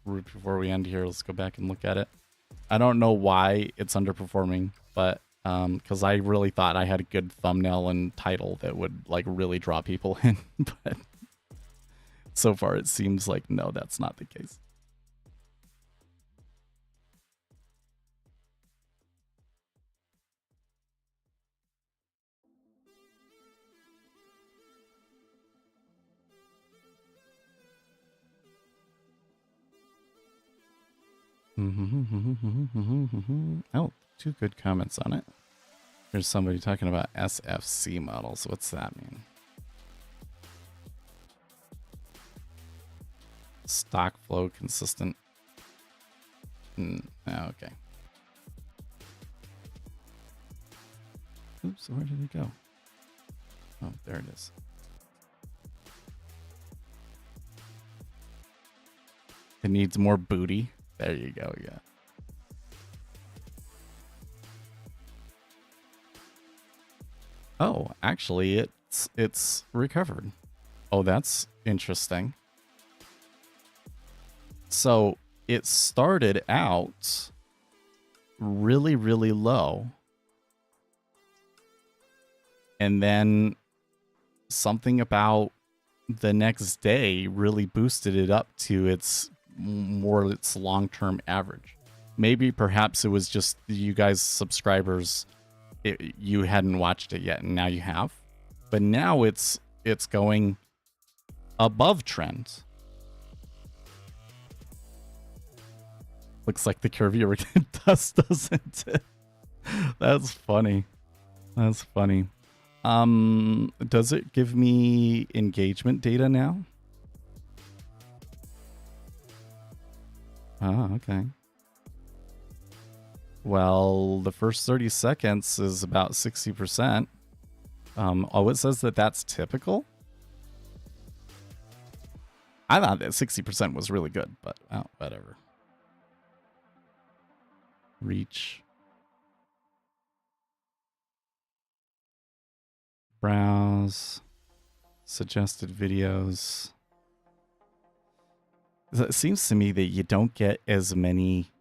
before we end here, let's go back and look at it. I don't know why it's underperforming, but because I really thought I had a good thumbnail and title that would like really draw people in, but so far it seems like no, that's not the case. Oh, 2 good comments on it. There's somebody talking about SFC models. What's that mean? Stock flow consistent. Okay. Oops, where did it go? Oh, there it is. It needs more booty. There you go, yeah. Oh, actually, it's recovered. Oh, that's interesting. So it started out really, really low. And then something about the next day really boosted it up to its long-term average. Maybe perhaps it was just you guys subscribers, you hadn't watched it yet and now you have. But now it's going above trend. Looks like the curvy does, doesn't it? That's funny. That's funny. Does it give me engagement data now? Oh, okay. Well, the first 30 seconds is about 60%. Oh, it says that that's typical? I thought that 60% was really good, but oh, whatever. Reach. Browse. Suggested videos. It seems to me that you don't get as many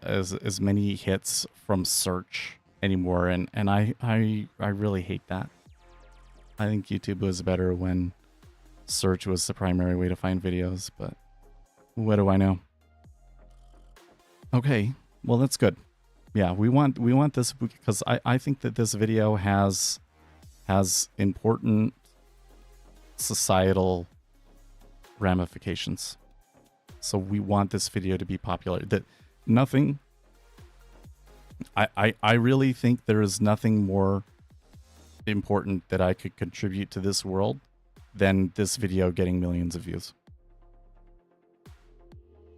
as many hits from search anymore, and I really hate that. I think YouTube was better when search was the primary way to find videos, but what do I know? Okay, well that's good. Yeah, we want this because I think that this video has important societal ramifications. So we want this video to be popular. That nothing. I really think there is nothing more important that I could contribute to this world than this video getting millions of views.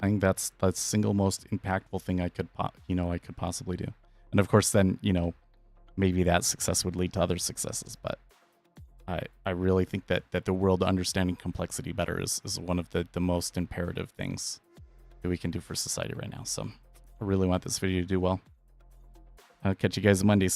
I think that's the single most impactful thing I could possibly do. And of course, then maybe that success would lead to other successes. But I really think that the world understanding complexity better is one of the most imperative things that we can do for society right now. So I really want this video to do well. I'll catch you guys Monday. Stay